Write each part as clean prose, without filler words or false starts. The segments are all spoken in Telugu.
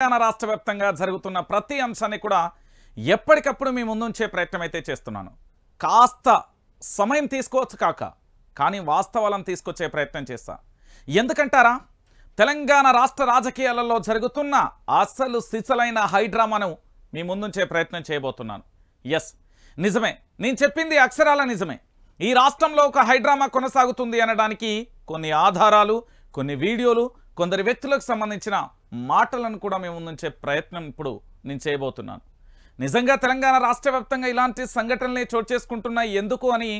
తెలంగాణ రాష్ట్ర వ్యాప్తంగా జరుగుతున్న ప్రతి అంశాన్ని కూడా ఎప్పటికప్పుడు మీ ముందుంచే ప్రయత్నం అయితే చేస్తున్నాను. కాస్త సమయం తీసుకోవచ్చు కానీ వాస్తవాలను తీసుకొచ్చే ప్రయత్నం చేస్తా. ఎందుకంటారా, తెలంగాణ రాష్ట్ర రాజకీయాలలో జరుగుతున్న అసలు సిసలైన హైడ్రామాను మీ ముందుంచే ప్రయత్నం చేయబోతున్నాను. ఎస్, నిజమే, నేను చెప్పింది అక్షరాల నిజమే. ఈ రాష్ట్రంలో ఒక హైడ్రామా కొనసాగుతుంది అనడానికి కొన్ని ఆధారాలు, కొన్ని వీడియోలు, కొందరు వ్యక్తులకు సంబంధించిన మాటలను కూడా మేము ముందుంచే ప్రయత్నం ఇప్పుడు నేను చేయబోతున్నాను. నిజంగా తెలంగాణ రాష్ట్ర వ్యాప్తంగా ఇలాంటి సంఘటనలే చోటు చేసుకుంటున్నాయి ఎందుకు అని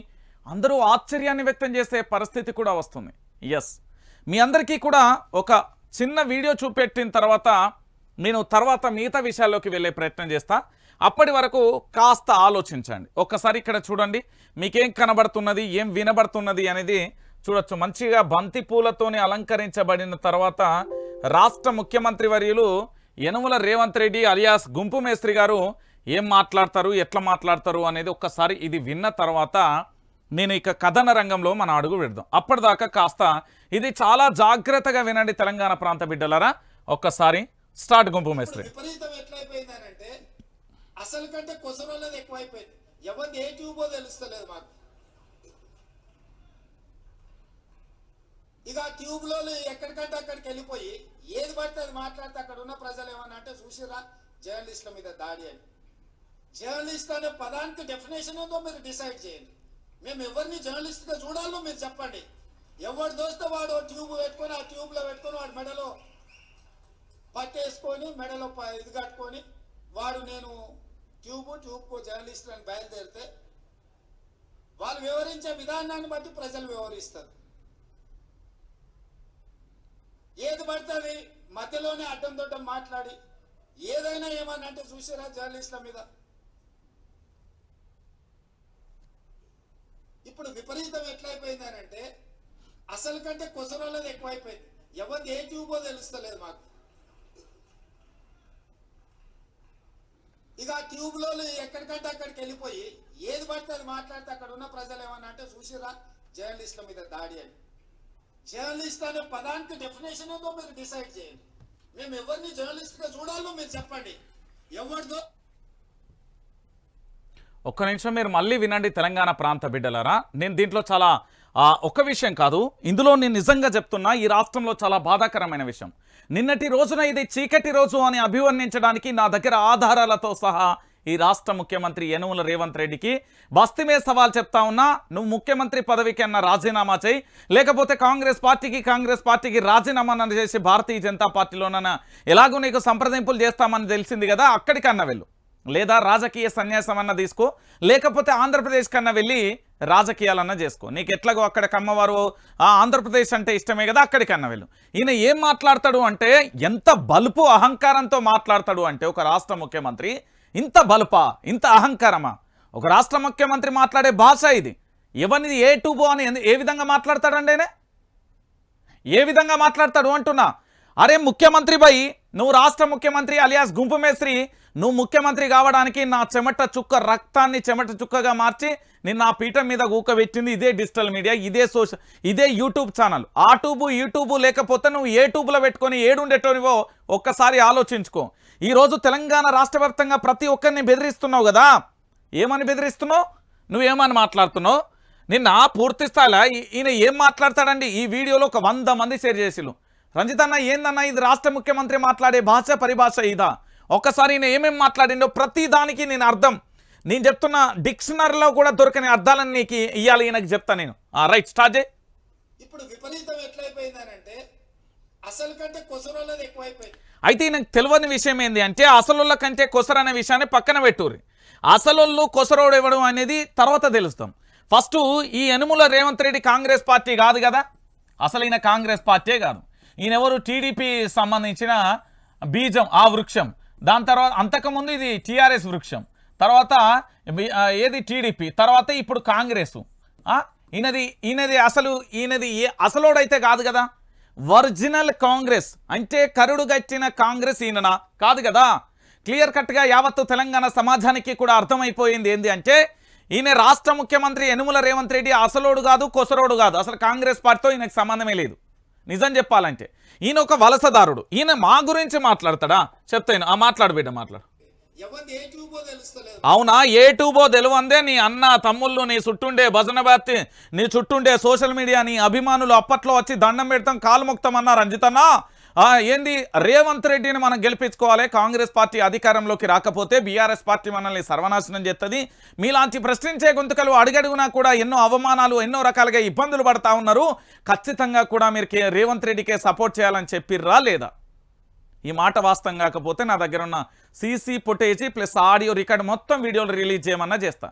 అందరూ ఆశ్చర్యాన్ని వ్యక్తం చేసే పరిస్థితి కూడా వస్తుంది. ఎస్, మీ అందరికీ కూడా ఒక చిన్న వీడియో చూపెట్టిన తర్వాత నేను మిగతా విషయాల్లోకి వెళ్ళే ప్రయత్నం చేస్తా. అప్పటి వరకు కాస్త ఆలోచించండి. ఒక్కసారి ఇక్కడ చూడండి, మీకేం కనబడుతున్నది, ఏం వినబడుతున్నది అనేది చూడొచ్చు. మంచిగా బంతి పూలతోని అలంకరించబడిన తర్వాత రాష్ట్ర ముఖ్యమంత్రి వర్యులు యనుమల రేవంత్ రెడ్డి అలియాస్ గుంపు మేస్త్రి గారు ఏం మాట్లాడతారు, ఎట్లా మాట్లాడతారు అనేది ఒక్కసారి ఇది విన్న తర్వాత నేను ఇక కథన రంగంలో మన అడుగు పెడదాం. అప్పటిదాకా కాస్త ఇది చాలా జాగ్రత్తగా వినండి తెలంగాణ ప్రాంత బిడ్డలారా. ఒక్కసారి స్టార్ట్. గుంపు మేస్త్రి. అసలు కంటే కొసరోళ్ళది ఎక్కువైపోయింది. ఎవరిది ఏ ట్యూబో తెలుస్తలేదు మాకు. ఇక ట్యూబ్లో ఎక్కడికంటే అక్కడికి వెళ్ళిపోయి ఏది పడితే అది మాట్లాడితే అక్కడ ఉన్న ప్రజలు ఏమన్నా అంటే చూసిరా జర్నలిస్టుల మీద దాడి అని. జర్నలిస్ట్ అనే పదానికి డెఫినేషన్ ఏదో మీరు డిసైడ్ చేయండి. మేము ఎవరిని జర్నలిస్ట్గా చూడాలో మీరు చెప్పండి. ఎవరు దోస్తే వాడు ట్యూబ్ పెట్టుకొని ఆ ట్యూబ్లో పెట్టుకొని వాడు మెడలో పట్టేసుకొని మెడలో ఇది కట్టుకొని వాడు నేను ట్యూబ్కు జర్నలిస్ట్ అని బయలుదేరితే వాళ్ళు వివరించే విధానాన్ని బట్టి ప్రజలు వివరిస్తారు. ఏది పడుతుంది మధ్యలోనే అడ్డం దొడ్డం మాట్లాడి ఏదైనా ఏమన్నా అంటే చూసారా జర్నలిస్టుల మీద. ఇప్పుడు విపరీతం ఎట్లయిపోయిందనంటే అసలు కంటే కొసరోళ్ళది ఎక్కువైపోయింది. ఎవరిది ఏ ట్యూబో తెలుస్తలేదు మాకు. ఇక ట్యూబ్లో ఎక్కడికంటే అక్కడికి వెళ్ళిపోయి ఏది పడితే అది మాట్లాడితే అక్కడ ఉన్న ప్రజలు ఏమన్నా అంటే చూసిరా జర్నలిస్టుల మీద దాడి అని. జర్నలిస్ట్ అనే పదానికి డెఫినేషన్ ఏదో మీరు డిసైడ్ చేయండి. మేము ఎవరిని జర్నలిస్ట్గా చూడాలో మీరు చెప్పండి. ఎవరిదో ఒక్క నిమిషం మీరు మళ్ళీ వినండి తెలంగాణ ప్రాంత బిడ్డలారా. నేను దీంట్లో చాలా ఒక విషయం కాదు, ఇందులో నేను నిజంగా చెప్తున్నా, ఈ రాష్ట్రంలో చాలా బాధాకరమైన విషయం. నిన్నటి రోజున ఇది చీకటి రోజు అని అభివర్ణించడానికి నా దగ్గర ఆధారాలతో సహా ఈ రాష్ట్ర ముఖ్యమంత్రి యనుమల రేవంత్ రెడ్డికి బస్తీమే సవాల్ చెప్తా ఉన్నా. నువ్వు ముఖ్యమంత్రి పదవికి అన్న రాజీనామా చేయి, లేకపోతే కాంగ్రెస్ పార్టీకి రాజీనామా చేసి భారతీయ జనతా పార్టీలోనన్నా ఎలాగో నీకు సంప్రదింపులు చేస్తామని తెలిసింది కదా, అక్కడికన్నా వెళ్ళు, లేదా రాజకీయ సన్యాసం అన్న తీసుకో, లేకపోతే ఆంధ్రప్రదేశ్ కన్నా వెళ్ళి రాజకీయాలన్నా చేసుకో. నీకు ఎట్లాగో అక్కడ కమ్మవారు ఆంధ్రప్రదేశ్ అంటే ఇష్టమే కదా, అక్కడికన్నా వెళ్ళు. ఈయన ఏం మాట్లాడతాడు అంటే, ఎంత బలుపు అహంకారంతో మాట్లాడతాడు అంటే, ఒక రాష్ట్ర ముఖ్యమంత్రి ఇంత బలుపా, ఇంత అహంకారమా? ఒక రాష్ట్ర ముఖ్యమంత్రి మాట్లాడే భాష ఇది. ఎవరిది ఏ టూబో అని ఏ విధంగా మాట్లాడతాడండి ఆయన? ఏ విధంగా మాట్లాడతాడు అంటున్నా. అరే ముఖ్యమంత్రి బై, నువ్వు రాష్ట్ర ముఖ్యమంత్రి అలియాస్ గుంపు మేస్త్రి, నువ్వు ముఖ్యమంత్రి కావడానికి నా చెమట చుక్క రక్తాన్ని చెమట చుక్కగా మార్చి నిన్న ఆ పీఠం మీద కూకబెట్టింది ఇదే డిజిటల్ మీడియా, ఇదే యూట్యూబ్ ఛానల్. ఆ యూట్యూబ్ లేకపోతే నువ్వు ఏ ట్యూబ్లో పెట్టుకొని ఏడుండేటోనివో ఒక్కసారి ఆలోచించుకో. ఈరోజు తెలంగాణ రాష్ట్ర వ్యాప్తంగా ప్రతి ఒక్కరిని బెదిరిస్తున్నావు కదా. ఏమని బెదిరిస్తున్నావు? నువ్వేమని మాట్లాడుతున్నావు? నిన్న పూర్తి స్థాయిలో ఈయన ఏం మాట్లాడతాడండి, ఈ వీడియోలో ఒక 100 మంది షేర్ చేసిలు. రంజిత్ అన్న ఏందన్నా ఇది రాష్ట్ర ముఖ్యమంత్రి మాట్లాడే భాష పరిభాష ఇదా? ఒక్కసారి ఈయన ఏమేమి మాట్లాడిండో ప్రతి దానికి నేను చెప్తున్న డిక్షనరీలో కూడా దొరకని అర్థాలను నీకు ఇవ్వాలి, ఈయనకి చెప్తా నేను. రైట్, స్టార్ట్ చేయి. ఇప్పుడు విపరీతం ఎట్లయిపోయిందనంటే అసలు కంటే కొసరోళ్ళది ఎక్కువైపోయింది. అయితే ఈయనకు తెలియని విషయం ఏంది అంటే, అసలుళ్ళ కంటే కొసరు అనే విషయాన్ని పక్కన పెట్టుర్రి. అసలు కొసరోడు ఇవ్వడం అనేది తర్వాత తెలుస్తాం. ఫస్ట్ ఈ యనుమల రేవంత్ రెడ్డి కాంగ్రెస్ పార్టీ కాదు కదా, అసలు ఈయన కాంగ్రెస్ పార్టీ కాదు. ఈయన ఎవరు? టీడీపీ సంబంధించిన బీజం, ఆ వృక్షం. దాని తర్వాత అంతకుముందు ఇది టీఆర్ఎస్ వృక్షం, తర్వాత ఏది టీడీపీ, తర్వాత ఇప్పుడు కాంగ్రెస్. ఈయనది అసలోడైతే కాదు కదా. ఒరిజినల్ కాంగ్రెస్ అంటే కరుడు గట్టిన కాంగ్రెస్ ఈయన కాదు కదా. క్లియర్ కట్గా యావత్తు తెలంగాణ సమాజానికి కూడా అర్థమైపోయింది ఏంది అంటే, ఈయన రాష్ట్ర ముఖ్యమంత్రి యనుమల రేవంత్ రెడ్డి అసలోడు కాదు, కొసరోడు కాదు. అసలు కాంగ్రెస్ పార్టీతో ఈయనకు సంబంధమే లేదు. నిజం చెప్పాలంటే ఈయన ఒక వలసదారుడు. ఈయన మా గురించి మాట్లాడతాడా? చెప్తాను. మాట్లాడు బిడ్డ, మాట్లాడు. అవునా, ఏ ట్యూబో తెలివందే నీ అన్న తమ్ముళ్ళు, నీ చుట్టుండే భజన బ్యాప్తి, నీ చుట్టుండే సోషల్ మీడియా, నీ అభిమానులు అప్పట్లో వచ్చి దండం పెడతాం కాలు మొక్తాం అన్నారు. రంజితన్నా ఏంది, రేవంత్ రెడ్డిని మనం గెలిపించుకోవాలి, కాంగ్రెస్ పార్టీ అధికారంలోకి రాకపోతే బీఆర్ఎస్ పార్టీ మనల్ని సర్వనాశనం చేస్తుంది. మీలాంటి ప్రశ్నించే గొంతుకలు అడుగడుగునా కూడా ఎన్నో అవమానాలు, ఎన్నో రకాలుగా ఇబ్బందులు పడతా ఉన్నారు. ఖచ్చితంగా కూడా మీరు రేవంత్ రెడ్డికే సపోర్ట్ చేయాలని చెప్పిర్రా లేదా? ఈ మాట వాస్తవం కాకపోతే నా దగ్గర ఉన్న CC footage plus audio record మొత్తం వీడియోలు రిలీజ్ చేయమన్నా చేస్తా.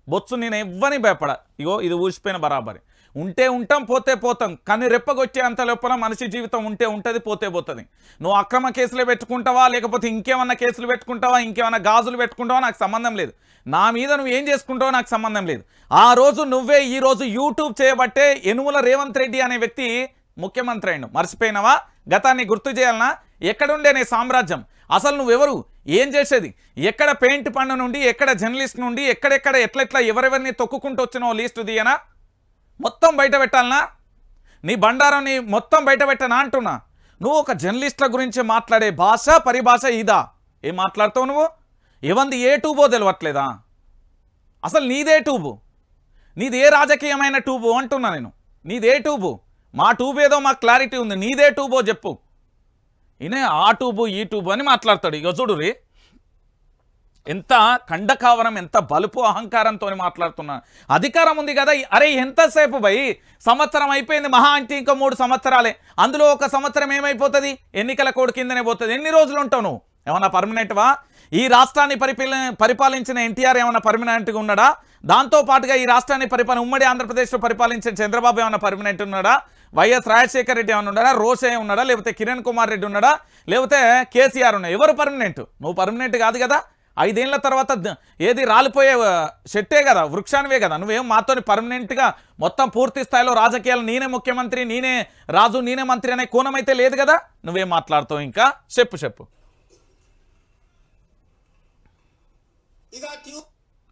బొత్సు నేను ఎవ్వని భయపడ. ఇగో ఇది ఊసిపోయిన బరాబరి. ఉంటే ఉంటాం, పోతే పోతాం. కానీ రెప్పగొచ్చే అంత లోపల మనిషి జీవితం ఉంటే ఉంటుంది, పోతే పోతుంది. నువ్వు అక్రమ కేసులు పెట్టుకుంటావా, లేకపోతే ఇంకేమన్నా కేసులు పెట్టుకుంటావా, ఇంకేమన్నా గాజులు పెట్టుకుంటావా, నాకు సంబంధం లేదు. నా మీద నువ్వు ఏం చేసుకుంటావో నాకు సంబంధం లేదు. ఆ రోజు నువ్వే ఈ రోజు యూట్యూబ్ చేయబట్టే యనుమల రేవంత్ రెడ్డి అనే వ్యక్తి ముఖ్యమంత్రి అయ్యిండు. మర్చిపోయినావా? గతాన్ని గుర్తు చేయాలనా? ఎక్కడుండే నీ సామ్రాజ్యం? అసలు నువ్వెవరు? ఏం చేసేది? ఎక్కడ పెయింట్ పన్ను నుండి, ఎక్కడ జర్నలిస్ట్ నుండి, ఎక్కడెక్కడ ఎట్లెట్లా ఎవరెవరిని తొక్కుకుంటూ వచ్చినావు లీస్టు తీయనా? మొత్తం బయట పెట్టాలనా? నీ బండారాన్ని మొత్తం బయట పెట్టనా అంటున్నా. నువ్వు ఒక జర్నలిస్టుల గురించి మాట్లాడే భాష పరిభాష ఇదా? ఏం మాట్లాడతావు నువ్వు? ఏమంది ఏ ట్యూబో తెలియట్లేదా? అసలు నీదే ట్యూబు? నీదే రాజకీయమైన ట్యూబు అంటున్నా నేను. నీదే ట్యూబు? మా ట్యూబ్ ఏదో మాకు క్లారిటీ ఉంది. నీదే ట్యూబో చెప్పు. ఈయనే ఆ ట్యూబు ఈ ట్యూబు అని మాట్లాడతాడు. ఇక చూడు రీ, ఎంత ఖండకావరం, ఎంత బలుపు అహంకారంతో మాట్లాడుతున్నాను. అధికారం ఉంది కదా, అరే ఎంతసేపు భయ్, సంవత్సరం అయిపోయింది మహా అంటే ఇంకా 3 సంవత్సరాలే. అందులో ఒక సంవత్సరం ఏమైపోతుంది? ఎన్నికల కోడ్ కిందనే పోతుంది. ఎన్ని రోజులు ఉంటావు నువ్వు? ఏమన్నా పర్మనెంట్వా? ఈ రాష్ట్రాన్ని పరిపాలించిన ఎన్టీఆర్ ఏమన్నా పర్మనెంట్గా ఉన్నాడా? దాంతోపాటుగా ఈ రాష్ట్రాన్ని ఉమ్మడి ఆంధ్రప్రదేశ్లో పరిపాలించిన చంద్రబాబు ఏమన్నా పర్మనెంట్ ఉన్నాడా? వైఎస్ రాజశేఖర రెడ్డి ఏమన్నా ఉన్నాడా? రోషే ఉన్నాడా? లేకపోతే కిరణ్ కుమార్ రెడ్డి ఉన్నాడా? లేకపోతే కేసీఆర్ ఉన్నాడు? ఎవరు పర్మనెంట్? నువ్వు పర్మనెంట్ కాదు కదా. 5 ఏళ్ల తర్వాత ఏది రాలిపోయే చెట్టే కదా, వృక్షానివే కదా. నువ్వేం మాతోని పర్మనెంట్గా మొత్తం పూర్తి స్థాయిలో రాజకీయాలు నేనే ముఖ్యమంత్రి, నేనే రాజు, నేనే మంత్రి అనే కోణం అయితే లేదు కదా. నువ్వేం మాట్లాడుతావు? ఇంకా చెప్పు.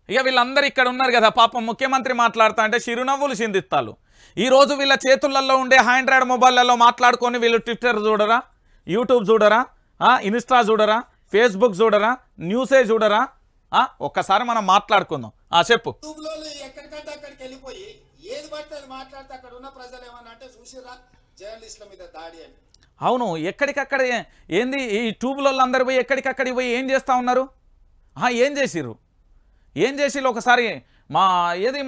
ఇక వీళ్ళందరూ ఇక్కడ ఉన్నారు కదా, పాపం ముఖ్యమంత్రి మాట్లాడుతా అంటే చిరునవ్వులు చిందిస్తాలు. ఈరోజు వీళ్ళ చేతులలో ఉండే ఆండ్రాయిడ్ మొబైల్లలో మాట్లాడుకొని వీళ్ళు ట్విట్టర్ చూడరా, యూట్యూబ్ చూడరా, ఇన్స్టా చూడరా, ఫేస్బుక్ చూడరా, న్యూసే చూడరా? ఒక్కసారి మనం మాట్లాడుకుందాం. చెప్పు. ఎక్కడికంటే అక్కడికి వెళ్ళిపోయి ఏది పడితే అది మాట్లాడితే అక్కడ ఉన్న ప్రజలు ఏమన్నా అంటే చూసిరా జర్నలిస్టుల మీద దాడి అని. అవును, ఎక్కడికక్కడ ఏంది ఈ ట్యూబ్లలో అందరు పోయి ఎక్కడికక్కడికి పోయి ఏం చేస్తూ ఉన్నారు? ఏం చేసిరు ఒకసారి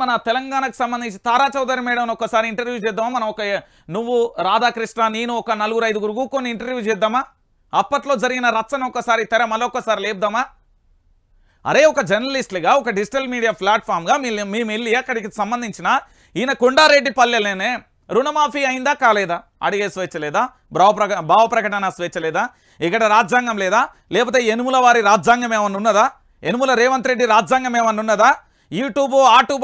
మన తెలంగాణకు సంబంధించి తారా చౌదరి మేడం ఒకసారి ఇంటర్వ్యూ చేద్దామా? మనం నువ్వు రాధాకృష్ణ నేను ఒక 4-5 కూర్చొని ఇంటర్వ్యూ చేద్దామా? అప్పట్లో జరిగిన రచ్చన ఒకసారి మళ్ళొక్కసారి లేపుదామా? అరే ఒక జర్నలిస్టులుగా, ఒక డిజిటల్ మీడియా ప్లాట్ఫామ్గా మేము వెళ్ళి అక్కడికి సంబంధించిన ఈయన కొండారెడ్డి పల్లెలోనే రుణమాఫీ అయిందా కాలేదా అడిగే స్వేచ్ఛ లేదా? భావ ప్రకటన స్వేచ్ఛ లేదా? ఇక్కడ రాజ్యాంగం లేదా? లేకపోతే యనుమల వారి రాజ్యాంగం ఏమన్నా ఉన్నదా? యనుమల రేవంత్ రెడ్డి రాజ్యాంగం ఏమన్నా ఉన్నదా? యూట్యూబ్ ఆట్యూబ్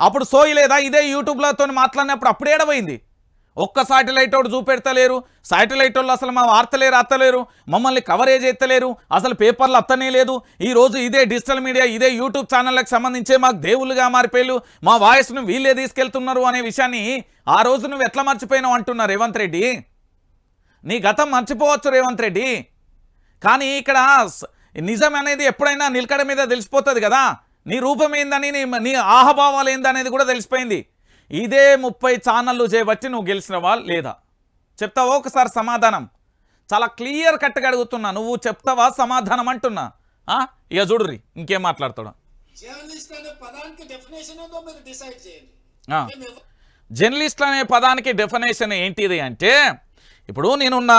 అప్పుడు సోయి లేదా? ఇదే యూట్యూబ్లతో మాట్లాడినప్పుడు అప్పుడు ఏడవైంది. ఒక్క శాటిలైట్ ఒకటి చూపెడతలేరు. శాటిలైట్ వాళ్ళు అసలు మా వార్తలేరు అత్తలేరు, మమ్మల్ని కవరేజ్ ఎత్తలేరు, అసలు పేపర్లు అత్తనే లేదు. ఈరోజు ఇదే డిజిటల్ మీడియా, ఇదే యూట్యూబ్ ఛానళ్ళకి సంబంధించే మాకు దేవుళ్ళుగా మారిపోయారు, మా వాయిస్ను వీళ్ళే తీసుకెళ్తున్నారు అనే విషయాన్ని ఆ రోజు నువ్వు ఎట్లా మర్చిపోయినావు అంటున్నా రేవంత్ రెడ్డి. నీ గతం మర్చిపోవచ్చు రేవంత్ రెడ్డి, కానీ ఇక్కడ నిజం అనేది ఎప్పుడైనా నిలకడ మీద తెలిసిపోతుంది కదా. నీ రూపం ఏందని, నీ ఆహభావాలు ఏందనేది కూడా తెలిసిపోయింది. ఇదే 30 ఛానళ్ళు చేయబట్టి నువ్వు గెలిచినవా లేదా? చెప్తావా ఒకసారి సమాధానం? చాలా క్లియర్ కట్గా అడుగుతున్నా, నువ్వు చెప్తావా సమాధానం అంటున్నా. ఇక చూడుర్రి ఇంకేం మాట్లాడతాడు. జర్నలిస్ట్ అనే పదానికి డెఫినేషన్ ఏంటిది అంటే, ఇప్పుడు నేనున్న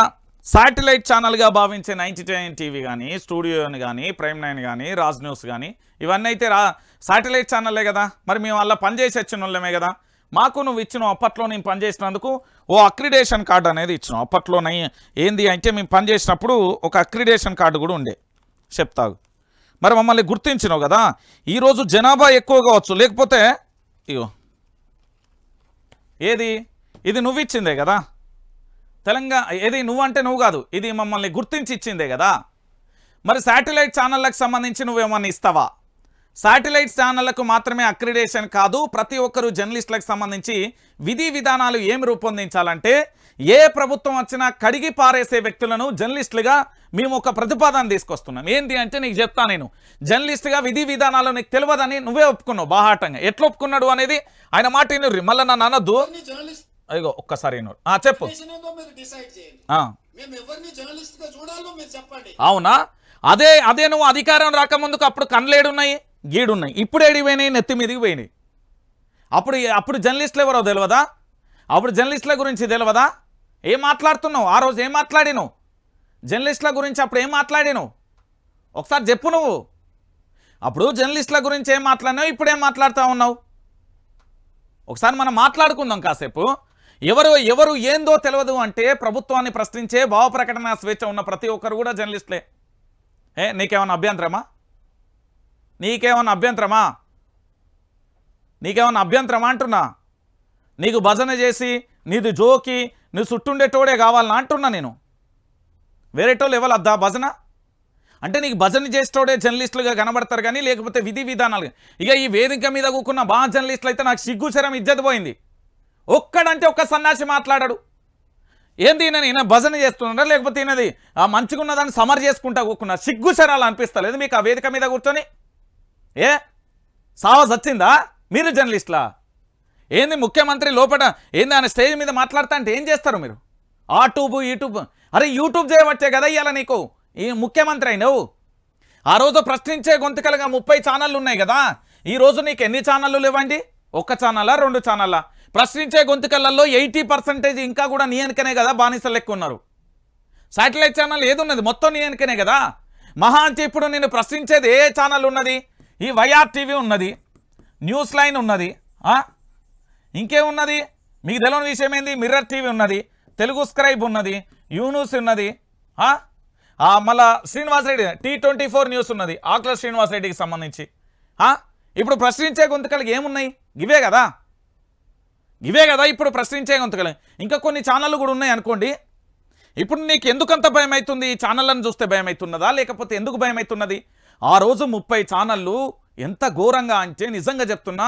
శాటిలైట్ ఛానల్గా భావించే 99 టీవీ కానీ, స్టూడియోని కానీ, ప్రైమ్ 9 కానీ, రాజ్ న్యూస్ కానీ, ఇవన్నీ అయితే శాటిలైట్ ఛానల్లే కదా. మరి మేము అలా పనిచేసి వచ్చిన వాళ్ళమే కదా. మాకు నువ్వు ఇచ్చినావు, అప్పట్లో నేను పనిచేసినందుకు ఓ అక్రిడేషన్ కార్డు అనేది ఇచ్చినావు. అప్పట్లో ఏంది అంటే మేము పనిచేసినప్పుడు ఒక అక్రిడేషన్ కార్డు కూడా ఉండే, చెప్తావు. మరి మమ్మల్ని గుర్తించినావు కదా. ఈరోజు జనాభా ఎక్కువ కావచ్చు, లేకపోతే ఇగో ఇది నువ్వు ఇచ్చిందే కదా తెలంగాణ. ఏది నువ్వంటే నువ్వు కాదు, ఇది మమ్మల్ని గుర్తించి ఇచ్చిందే కదా. మరి శాటిలైట్ ఛానళ్ళకు సంబంధించి నువ్వేమన్నా ఇస్తావా? శాటిలైట్ ఛానళ్లకు మాత్రమే అక్రిడేషన్ కాదు, ప్రతి ఒక్కరూ జర్నలిస్టులకు సంబంధించి విధి విధానాలు ఏమి రూపొందించాలంటే ఏ ప్రభుత్వం వచ్చినా కడిగి పారేసే వ్యక్తులను జర్నలిస్టులుగా మేము ఒక ప్రతిపాదన తీసుకొస్తున్నాం. ఏంటి అంటే నీకు చెప్తా, నేను జర్నలిస్టుగా విధి విధానాలు నీకు తెలియదని నువ్వే ఒప్పుకున్నావు బాహాటంగా. ఎట్లా ఒప్పుకున్నాడు అనేది ఆయన మాట వినుర్రి, మళ్ళీ నన్ను అనొద్దు. అయ్యో ఒక్కసారి చెప్పు. అవునా, అదే నువ్వు అధికారం రాకముందుకు అప్పుడు కళ్ళేడున్నాయి, గీడున్నాయి, ఇప్పుడు ఏడిపోయినాయి, నెత్తి మీదికి పోయినాయి. అప్పుడు జర్నలిస్టులు ఎవరో తెలియదా? అప్పుడు జర్నలిస్టుల గురించి తెలియదా? ఏం మాట్లాడుతున్నావు? ఆ రోజు ఏం మాట్లాడినావు జర్నలిస్టుల గురించి? అప్పుడు ఏం మాట్లాడినావు ఒకసారి చెప్పు. నువ్వు అప్పుడు జర్నలిస్టుల గురించి ఏం మాట్లాడినావు, ఇప్పుడు ఏం మాట్లాడుతూ ఉన్నావు? ఒకసారి మనం మాట్లాడుకుందాం కాసేపు. ఎవరు ఏందో తెలియదు అంటే ప్రభుత్వాన్ని ప్రశ్నించే భావ ప్రకటన స్వేచ్ఛ ఉన్న ప్రతి ఒక్కరు కూడా జర్నలిస్టులే. నీకేమన్నా అభ్యంతరమా? నీకేమన్నా అభ్యంతరమా అంటున్నా? నీకు భజన చేసి నీది జోకి నువ్వు చుట్టుండేటోడే కావాలన్నా అంటున్నా నేను. వేరేటోళ్ళు ఎవరు అద్దా భజన అంటే? నీకు భజన చేసేటోడే జర్నలిస్టులుగా కనబడతారు కానీ లేకపోతే విధి విధానాలు. ఇక ఈ వేదిక మీద కూకున్న బాగా జర్నలిస్టులు అయితే నాకు సిగ్గుచరం ఇజ్జత్ పోయింది. ఒక్కడంటే ఒక్క సన్నాసి మాట్లాడాడు. ఏంది ఈయన భజన చేస్తున్నాడా లేకపోతే ఈయనది మంచిగున్నదాన్ని సమర్ చేసుకుంటా కూకున్నా? సిగ్గుచరాలు అనిపిస్తలేదు మీకు ఆ వేదిక మీద కూర్చొని? సావస్ వచ్చిందా? మీరు జర్నలిస్టులా? ఏంది ముఖ్యమంత్రి లోపల ఏంది ఆయన స్టేజ్ మీద మాట్లాడుతా అంటే ఏం చేస్తారు మీరు? యూట్యూబ్ అరే యూట్యూబ్ చేయబట్టే కదా ఇవాళ నీకు ఈ ముఖ్యమంత్రి అయినవు. ఆ రోజు ప్రశ్నించే గొంతుకలుగా 30 ఛానళ్ళు ఉన్నాయి కదా, ఈరోజు నీకు ఎన్ని ఛానళ్ళు లేవండి? 1 ఛానలా 2 ఛానళ్ళా? ప్రశ్నించే గొంతుకలలో 80% ఇంకా కూడా నీ వెనకనే కదా బానిసలు ఎక్కువ ఉన్నారు. శాటిలైట్ ఛానల్ ఏది ఉన్నది? మొత్తం నీ వెనకనే కదా. మహా అంటే ఇప్పుడు నేను ప్రశ్నించేది ఏ ఛానల్ ఉన్నది? ఈ వైఆర్ టీవీ ఉన్నది, న్యూస్ లైన్ ఉన్నది, ఇంకేమున్నది? మీకు తెలియని విషయం ఏంది? మిర్రర్ టీవీ ఉన్నది, తెలుగు స్క్రైబ్ ఉన్నది, యూన్యూస్ ఉన్నది, మళ్ళా శ్రీనివాసరెడ్డి T24 న్యూస్ ఉన్నది, ఆకుల శ్రీనివాసరెడ్డికి సంబంధించి. ఇప్పుడు ప్రశ్నించే గొంతుకలకి ఏమున్నాయి? ఇవే కదా ఇప్పుడు ప్రశ్నించే గొంతుకలు. ఇంకా కొన్ని ఛానళ్ళు కూడా ఉన్నాయి అనుకోండి. ఇప్పుడు నీకు ఎందుకంత భయం అవుతుంది? ఈ ఛానళ్ళను చూస్తే భయం అవుతున్నదా లేకపోతే ఎందుకు భయం అవుతున్నది? ఆ రోజు 30 ఛానళ్ళు ఎంత ఘోరంగా అంటే నిజంగా చెప్తున్నా,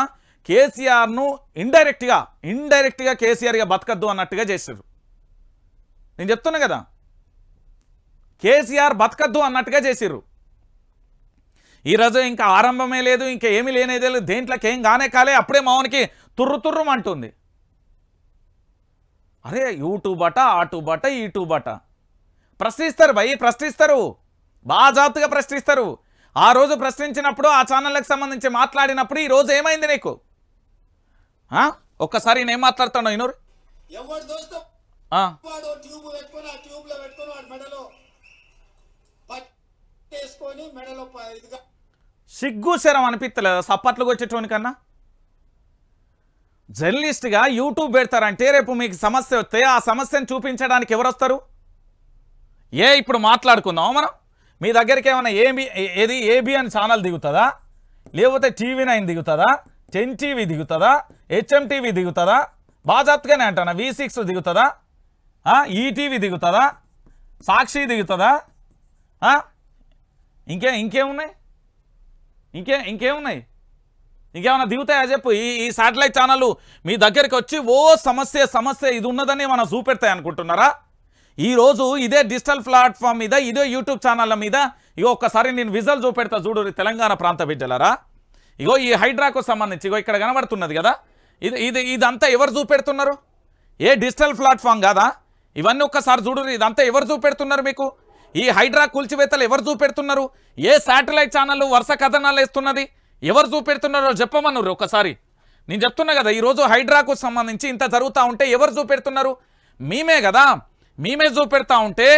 కేసీఆర్ను ఇండైరెక్ట్గా కేసీఆర్గా బతకద్దు అన్నట్టుగా చేశారు. నేను చెప్తున్నా కదా, కేసీఆర్ బతకద్దు అన్నట్టుగా చేసిర్రు. ఈరోజు ఇంకా ఆరంభమే లేదు, ఇంకా ఏమీ లేనేదే లేదు, దేంట్లోకి ఏం కానే కాలే, అప్పుడే మావనికి తుర్రుమంటుంది. అరే యూట్యూబ్ అట, ఈ ట్యూబ్ అట ప్రశ్నిస్తారు ప్రశ్నిస్తారు, బాజాతుగా ప్రశ్నిస్తారు. ఆ రోజు ప్రశ్నించినప్పుడు ఆ ఛానళ్ళకి సంబంధించి మాట్లాడినప్పుడు ఈ రోజు ఏమైంది నీకు? ఒక్కసారి నేను ఏం మాట్లాడుతాను ఇనూరు? సిగ్గు శరం అనిపిస్తలేదా సప్పట్లు వచ్చేటోని కన్నా? జర్నలిస్ట్గా యూట్యూబ్ పెడతారంటే రేపు మీకు సమస్య వస్తే ఆ సమస్యను చూపించడానికి ఎవరు వస్తారు? ఇప్పుడు మాట్లాడుకుందాం మనం. మీ దగ్గరికి ఏమైనా ఏబి అని ఛానల్ దిగుతుందా? లేకపోతే TV9 దిగుతుందా? 10 TV దిగుతుందా? HMTV దిగుతుందా? బాజాత్గానే అంటానా V6 దిగుతుందా? ఈటీవీ దిగుతుందా? సాక్షి దిగుతుందా? ఇంకేమున్నాయి? ఇంకేమైనా దిగుతాయా చెప్పు? ఈ శాటిలైట్ ఛానళ్ళు మీ దగ్గరికి వచ్చి ఓ సమస్య ఇది ఉన్నదని మనం చూపెడతాయి అనుకుంటున్నారా? ఈరోజు ఇదే డిజిటల్ ప్లాట్ఫామ్ మీద, ఇదే యూట్యూబ్ ఛానళ్ళ మీద ఒక్కసారి నేను విజువల్ చూపెడతా చూడు తెలంగాణ ప్రాంత బిడ్డలారా. ఈ హైడ్రాకు సంబంధించి ఇక్కడ కనబడుతున్నది కదా, ఇదంతా ఎవరు చూపెడుతున్నారు? ఏ డిజిటల్ ప్లాట్ఫామ్ కాదా? ఇవన్నీ ఒక్కసారి చూడు, ఇదంతా ఎవరు చూపెడుతున్నారు మీకు? ఈ హైడ్రా కూల్చివేతలు ఎవరు చూపెడుతున్నారు? ఏ శాటిలైట్ ఛానల్ వరుస కథనాలు వేస్తున్నది ఎవరు చూపెడుతున్నారో చెప్పమన్నారు ఒకసారి. నేను చెప్తున్నా కదా, ఈరోజు హైడ్రాకు సంబంధించి ఇంత జరుగుతూ ఉంటే ఎవరు చూపెడుతున్నారు? మేమే కదా, మేమే చూపెడతా ఉంటే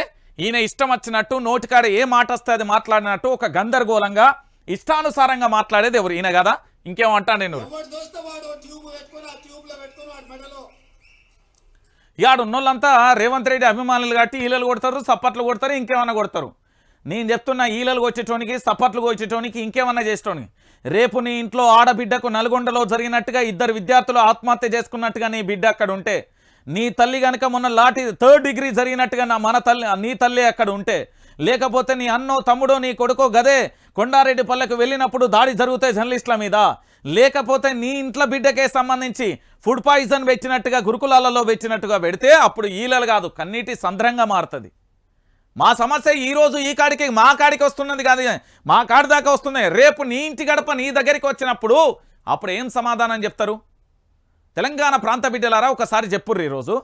ఈయన ఇష్టం వచ్చినట్టు నోటికాడ ఏ మాట వస్తే అది మాట్లాడినట్టు ఒక గందరగోళంగా ఇష్టానుసారంగా మాట్లాడేది ఎవరు? ఈయన కదా. ఇంకేమంటాను నేను? ఉన్నోళ్ళంతా రేవంత్ రెడ్డి అభిమానులు కాబట్టి ఈలలు కొడతారు, సప్పట్లు కొడతారు, ఇంకేమన్నా కొడతారు. నేను చెప్తున్నా, ఈలలు కొచ్చేటోనికి, సప్పట్లు కొచ్చేటోనికి, ఇంకేమన్నా చేసేటోనికి. రేపు నీ ఇంట్లో ఆడబిడ్డకు నల్గొండలో జరిగినట్టుగా 2 విద్యార్థులు ఆత్మహత్య చేసుకున్నట్టుగా నీ బిడ్డ అక్కడ ఉంటే, నీ తల్లి కనుక మొన్న 3rd డిగ్రీ జరిగినట్టుగా నీ తల్లి అక్కడ ఉంటే, లేకపోతే నీ అన్నో తమ్ముడో నీ కొడుకో గదే కొండారెడ్డి పల్లెకు వెళ్ళినప్పుడు దాడి జరుగుతాయి జర్నలిస్టుల మీద, లేకపోతే నీ ఇంట్లో బిడ్డకే సంబంధించి ఫుడ్ పాయిజన్ పెట్టినట్టుగా గురుకులాలలో పెట్టినట్టుగా పెడితే అప్పుడు ఈలలు కాదు కన్నీటి సంద్రంగా మారుతుంది. మా సమస్య ఈరోజు ఈ కాడికి మా కాడికి వస్తున్నది కాదు, మా కాడి దాకా వస్తున్నాయి. రేపు నీ ఇంటి గడప నీ దగ్గరికి వచ్చినప్పుడు అప్పుడు ఏం సమాధానం చెప్తారు? తెలంగాణ ప్రాంత బిడ్డలారా ఒకసారి చెప్పుర్రు ఈరోజు.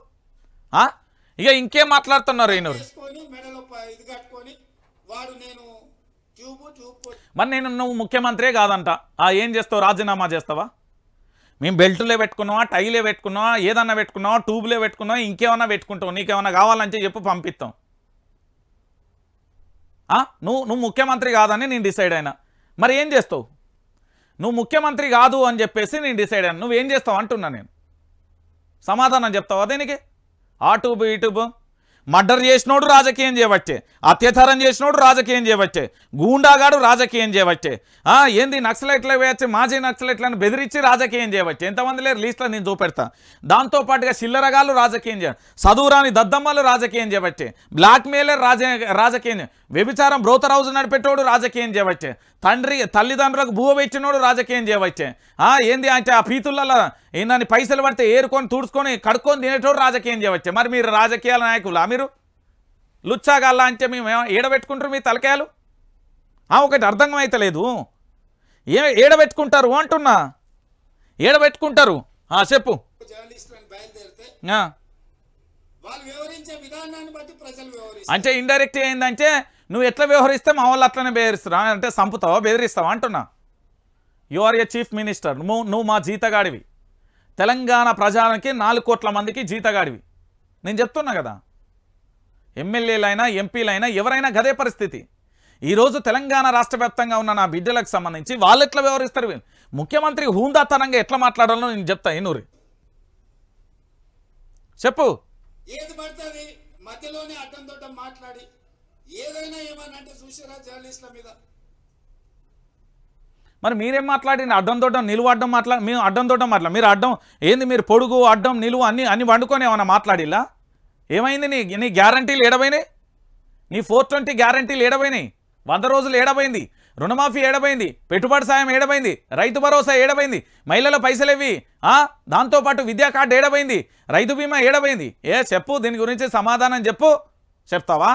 ఇక ఇంకేం మాట్లాడుతున్నారు ఈయన? మరి నువ్వు ముఖ్యమంత్రే కాదంట, ఏం చేస్తావు? రాజీనామా చేస్తావా? మేము బెల్టులే పెట్టుకున్నావా, టైలే పెట్టుకున్నావా, ఏదన్నా పెట్టుకున్నావా, ట్యూబ్లే పెట్టుకున్నావా, ఇంకేమన్నా పెట్టుకుంటావు? నీకేమన్నా కావాలంటే చెప్పు, పంపిస్తాం. నువ్వు ముఖ్యమంత్రి కాదని నేను డిసైడ్ అయినా, మరి ఏం చేస్తావు? నువ్వు ముఖ్యమంత్రి కాదు అని చెప్పేసి నేను డిసైడ్ అయినా, నువ్వేం చేస్తావు అంటున్నా నేను. సమాధానం చెప్తావా దీనికి? ఆ ట్యూబ్ ఈ ట్యూబ్ మర్డర్ చేసినోడు రాజకీయం చేయవచ్చే, అత్యాచారం చేసినోడు రాజకీయం చేయవచ్చే, గూండాగాడు రాజకీయం చేయవచ్చే, ఏంది నక్సలైట్లు వేయచ్చు, మాజీ నక్సలైట్లను బెదిరించి రాజకీయం చేయవచ్చు. ఎంతమంది లేరు లిస్టులో నేను చూపెడతా. దాంతోపాటుగా చిల్లరగాళ్ళు రాజకీయం చేయ, చదువురాని దద్దమ్మలు రాజకీయం చేయవచ్చే, బ్లాక్మెయిలర్ రాజకీయం, వ్యభిచారం బ్రోతర్ హౌస్ నడిపెట్టోడు రాజకీయం చేయవచ్చే, తల్లిదండ్రులకు భూవ పెట్టినోడు రాజకీయం చేయవచ్చే, ఏంది అంటే ఆ పీతులలో ఏందని పైసలు పడితే ఏరుకొని తుడుచుకొని కడుక్కొని తినేటోడు రాజకీయం చేయవచ్చే. మరి మీరు రాజకీయాల నాయకులా? మీరు లుచ్చాగల్లా అంటే మేము ఏడబెట్టుకుంటారు మీ తలకాయలు? ఒకటి అర్థం అవుతలేదు, ఏడబెట్టుకుంటారు అంటున్నా, ఏడబెట్టుకుంటారు చెప్పు. అంటే ఇండైరెక్ట్ ఏంటంటే నువ్వు ఎట్లా వ్యవహరిస్తే మా వాళ్ళు అట్లనే బెదిరిస్తారా అంటే సంపుతావా బెదిరిస్తావా అంటున్నా. You are a chief minister, నువ్వు మా జీతగాడివి, తెలంగాణ ప్రజానికి 4 కోట్ల మందికి జీతగాడివి. నేను చెప్తున్నా కదా, ఎమ్మెల్యేలైనా ఎంపీలైనా ఎవరైనా గదే పరిస్థితి. ఈరోజు తెలంగాణ రాష్ట్ర వ్యాప్తంగా ఉన్న నా బిడ్డలకు సంబంధించి వాళ్ళు ఎట్లా వ్యవహరిస్తారు? ముఖ్యమంత్రి హూందాతనంగా ఎట్లా మాట్లాడాలో నేను చెప్తా. ఎన్నూరి చెప్పు. ఏది పడుతుంది మధ్యలోనే అడ్డం దొడ్డం మాట్లాడి ఏదైనా ఏమన్నంటే చూసారా జర్నలిస్టుల మీద? మరి మీరేం మాట్లాడిన? అడ్డం దొడ్డం నిలువు అడ్డం మేము అడ్డం దొడ్డం మీరు అడ్డం ఏంది? మీరు పొడుగు అడ్డం నిలువు అన్ని వండుకొని ఏమన్నా మాట్లాడిలా? ఏమైంది? నీ గ్యారంటీలు ఏడబోయినాయి? నీ 420 గ్యారంటీలు ఏడబోయినాయి? 100 రోజులు ఏడబోయింది? రుణమాఫీ ఏడబోయింది? పెట్టుబడి సాయం ఏడబోయింది? రైతు భరోసా ఏడబోయింది? మహిళల పైసలేవి? దాంతోపాటు విద్యా కార్డు ఏడబోయింది? రైతు బీమా ఏడబోయింది? చెప్పు, దీని గురించి సమాధానం చెప్పు. చెప్తావా?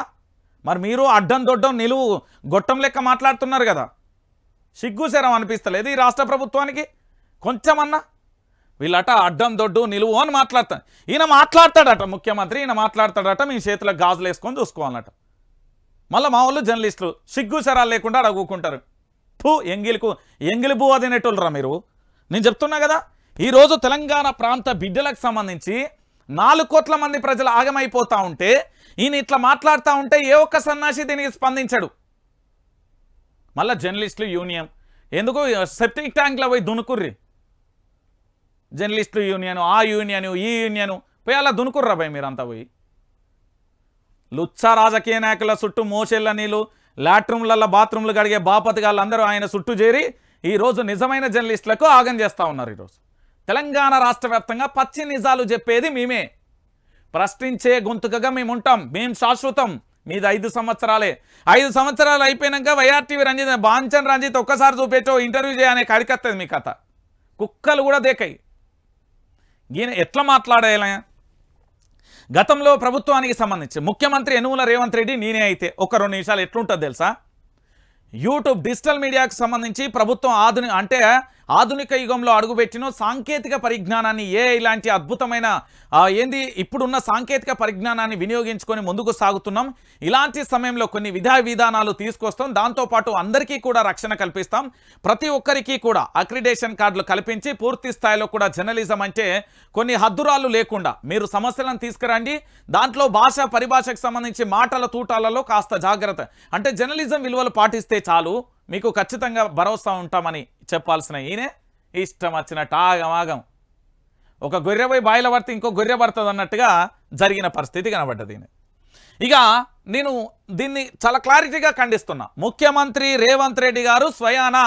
మరి మీరు అడ్డం దొడ్డం నిలువు గొట్టం లెక్క మాట్లాడుతున్నారు కదా, సిగ్గుశరం అనిపిస్తలేదు ఈ రాష్ట్ర ప్రభుత్వానికి కొంచెమన్నా? వీళ్ళట అడ్డం దొడ్డు నిలువు అని మాట్లాడతాడు. ఈయన మాట్లాడతాడట ముఖ్యమంత్రి, ఈయన మాట్లాడతాడట మీ చేతులకు గాజులు వేసుకొని చూసుకోవాలట. మళ్ళీ మా వాళ్ళు జర్నలిస్టులు సిగ్గుశరాలు లేకుండా అడుగుకుంటారు. ఎంగిలి బువ్వ తినేటోళ్ళరా మీరు? నేను చెప్తున్నా కదా, ఈరోజు తెలంగాణ ప్రాంత బిడ్డలకు సంబంధించి 4 కోట్ల మంది ప్రజలు ఆగమైపోతూ ఉంటే ఈయన ఇట్లా మాట్లాడుతూ ఉంటే ఏ ఒక్క సన్నాసి దీనికి స్పందించడు. మళ్ళీ జర్నలిస్టులు యూనియన్ ఎందుకు సెప్టిక్ ట్యాంక్లో పోయి దునుకుర్రి? జర్నలిస్టులు యూనియన్, ఆ యూనియన్, ఈ యూనియన్ పోయి అలా దునుకుర్రా పోయి మీరంతా పోయి. లుచ్చా రాజకీయ నాయకుల చుట్టూ మోషెళ్ళ నీళ్ళు, లాట్రూమ్లలో బాత్రూమ్లు కడిగే బాపతిగాళ్ళందరూ ఆయన చుట్టూ చేరి ఈరోజు నిజమైన జర్నలిస్టులకు ఆగం చేస్తూ ఉన్నారు. ఈరోజు తెలంగాణ రాష్ట్ర వ్యాప్తంగా పచ్చి నిజాలు చెప్పేది మేమే, ప్రశ్నించే గొంతుకగా మేము ఉంటాం. మేము శాశ్వతం. మీది 5 సంవత్సరాలే. 5 సంవత్సరాలు అయిపోయినాక వైఆర్టీవీ రంజిత్ బాంచన్ రంజిత్ ఒక్కసారి చూపెట్టో ఇంటర్వ్యూ చేయనే కడికత్తది మీ కథ. కుక్కలు కూడా దేకాయి. ఈయన ఎట్లా మాట్లాడేలా? గతంలో ప్రభుత్వానికి సంబంధించి ముఖ్యమంత్రి యనుమల రేవంత్ రెడ్డి నేనే అయితే ఒక 2 నిమిషాలు ఎట్లుంటుంది తెలుసా? యూట్యూబ్ డిజిటల్ మీడియాకు సంబంధించి ప్రభుత్వం ఆధునిక యుగంలో అడుగుపెట్టిన సాంకేతిక పరిజ్ఞానాన్ని ఇలాంటి అద్భుతమైన ఏంది ఇప్పుడున్న సాంకేతిక పరిజ్ఞానాన్ని వినియోగించుకొని ముందుకు సాగుతున్నాం. ఇలాంటి సమయంలో కొన్ని విధానాలు తీసుకొస్తాం. దాంతోపాటు అందరికీ కూడా రక్షణ కల్పిస్తాం. ప్రతి ఒక్కరికి కూడా అక్రిడేషన్ కార్డులు కల్పించి పూర్తి స్థాయిలో కూడా జర్నలిజం అంటే కొన్ని హద్దురాలు లేకుండా మీరు సమస్యలను తీసుకురండి. దాంట్లో భాష పరిభాషకు సంబంధించి మాటల తూటాలలో కాస్త జాగ్రత్త. అంటే జర్నలిజం విలువలు పాటిస్తే చాలు, మీకు ఖచ్చితంగా భరోసా ఉంటామని చెప్పాల్సిన ఈయనే ఇష్టం వచ్చినట్టు ఆగం ఒక గొర్రె పోయి బాయిల పడితే ఇంకో గొర్రె పడుతుంది అన్నట్టుగా జరిగిన పరిస్థితి కనబడ్డది. ఇక నేను దీన్ని చాలా క్లారిటీగా ఖండిస్తున్నా. ముఖ్యమంత్రి రేవంత్ రెడ్డి గారు స్వయానా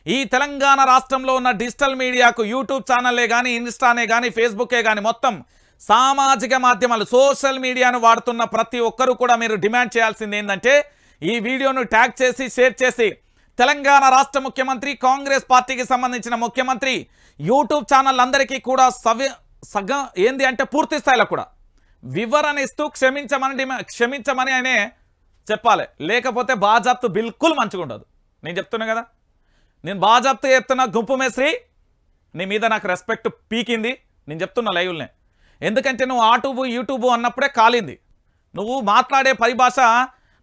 ఈ తెలంగాణ రాష్ట్రంలో ఉన్న డిజిటల్ మీడియాకు యూట్యూబ్ ఛానల్లే కానీ, ఇన్స్టానే కానీ, ఫేస్బుకే కానీ మొత్తం సామాజిక మాధ్యమాలు సోషల్ మీడియాను వాడుతున్న ప్రతి ఒక్కరూ కూడా మీరు డిమాండ్ చేయాల్సింది ఏంటంటే ఈ వీడియోను ట్యాగ్ చేసి షేర్ చేసి తెలంగాణ రాష్ట్ర ముఖ్యమంత్రి కాంగ్రెస్ పార్టీకి సంబంధించిన ముఖ్యమంత్రి యూట్యూబ్ ఛానల్ అందరికీ కూడా సగం ఏంది అంటే పూర్తి స్థాయిలో కూడా వివరణ ఇస్తూ క్షమించమని ఆయనే చెప్పాలి. లేకపోతే బాజాప్తు బిల్కుల్ మంచిగా ఉండదు. నేను చెప్తున్నా కదా, నేను బాజాప్తు చెప్తున్నా. గుంపు మేస్త్రి నీ మీద నాకు రెస్పెక్ట్ పీకింది. నేను చెప్తున్నా లైవ్లనే. ఎందుకంటే నువ్వు ఆటూబు యూట్యూబ్ అన్నప్పుడే కాలింది. నువ్వు మాట్లాడే పరిభాష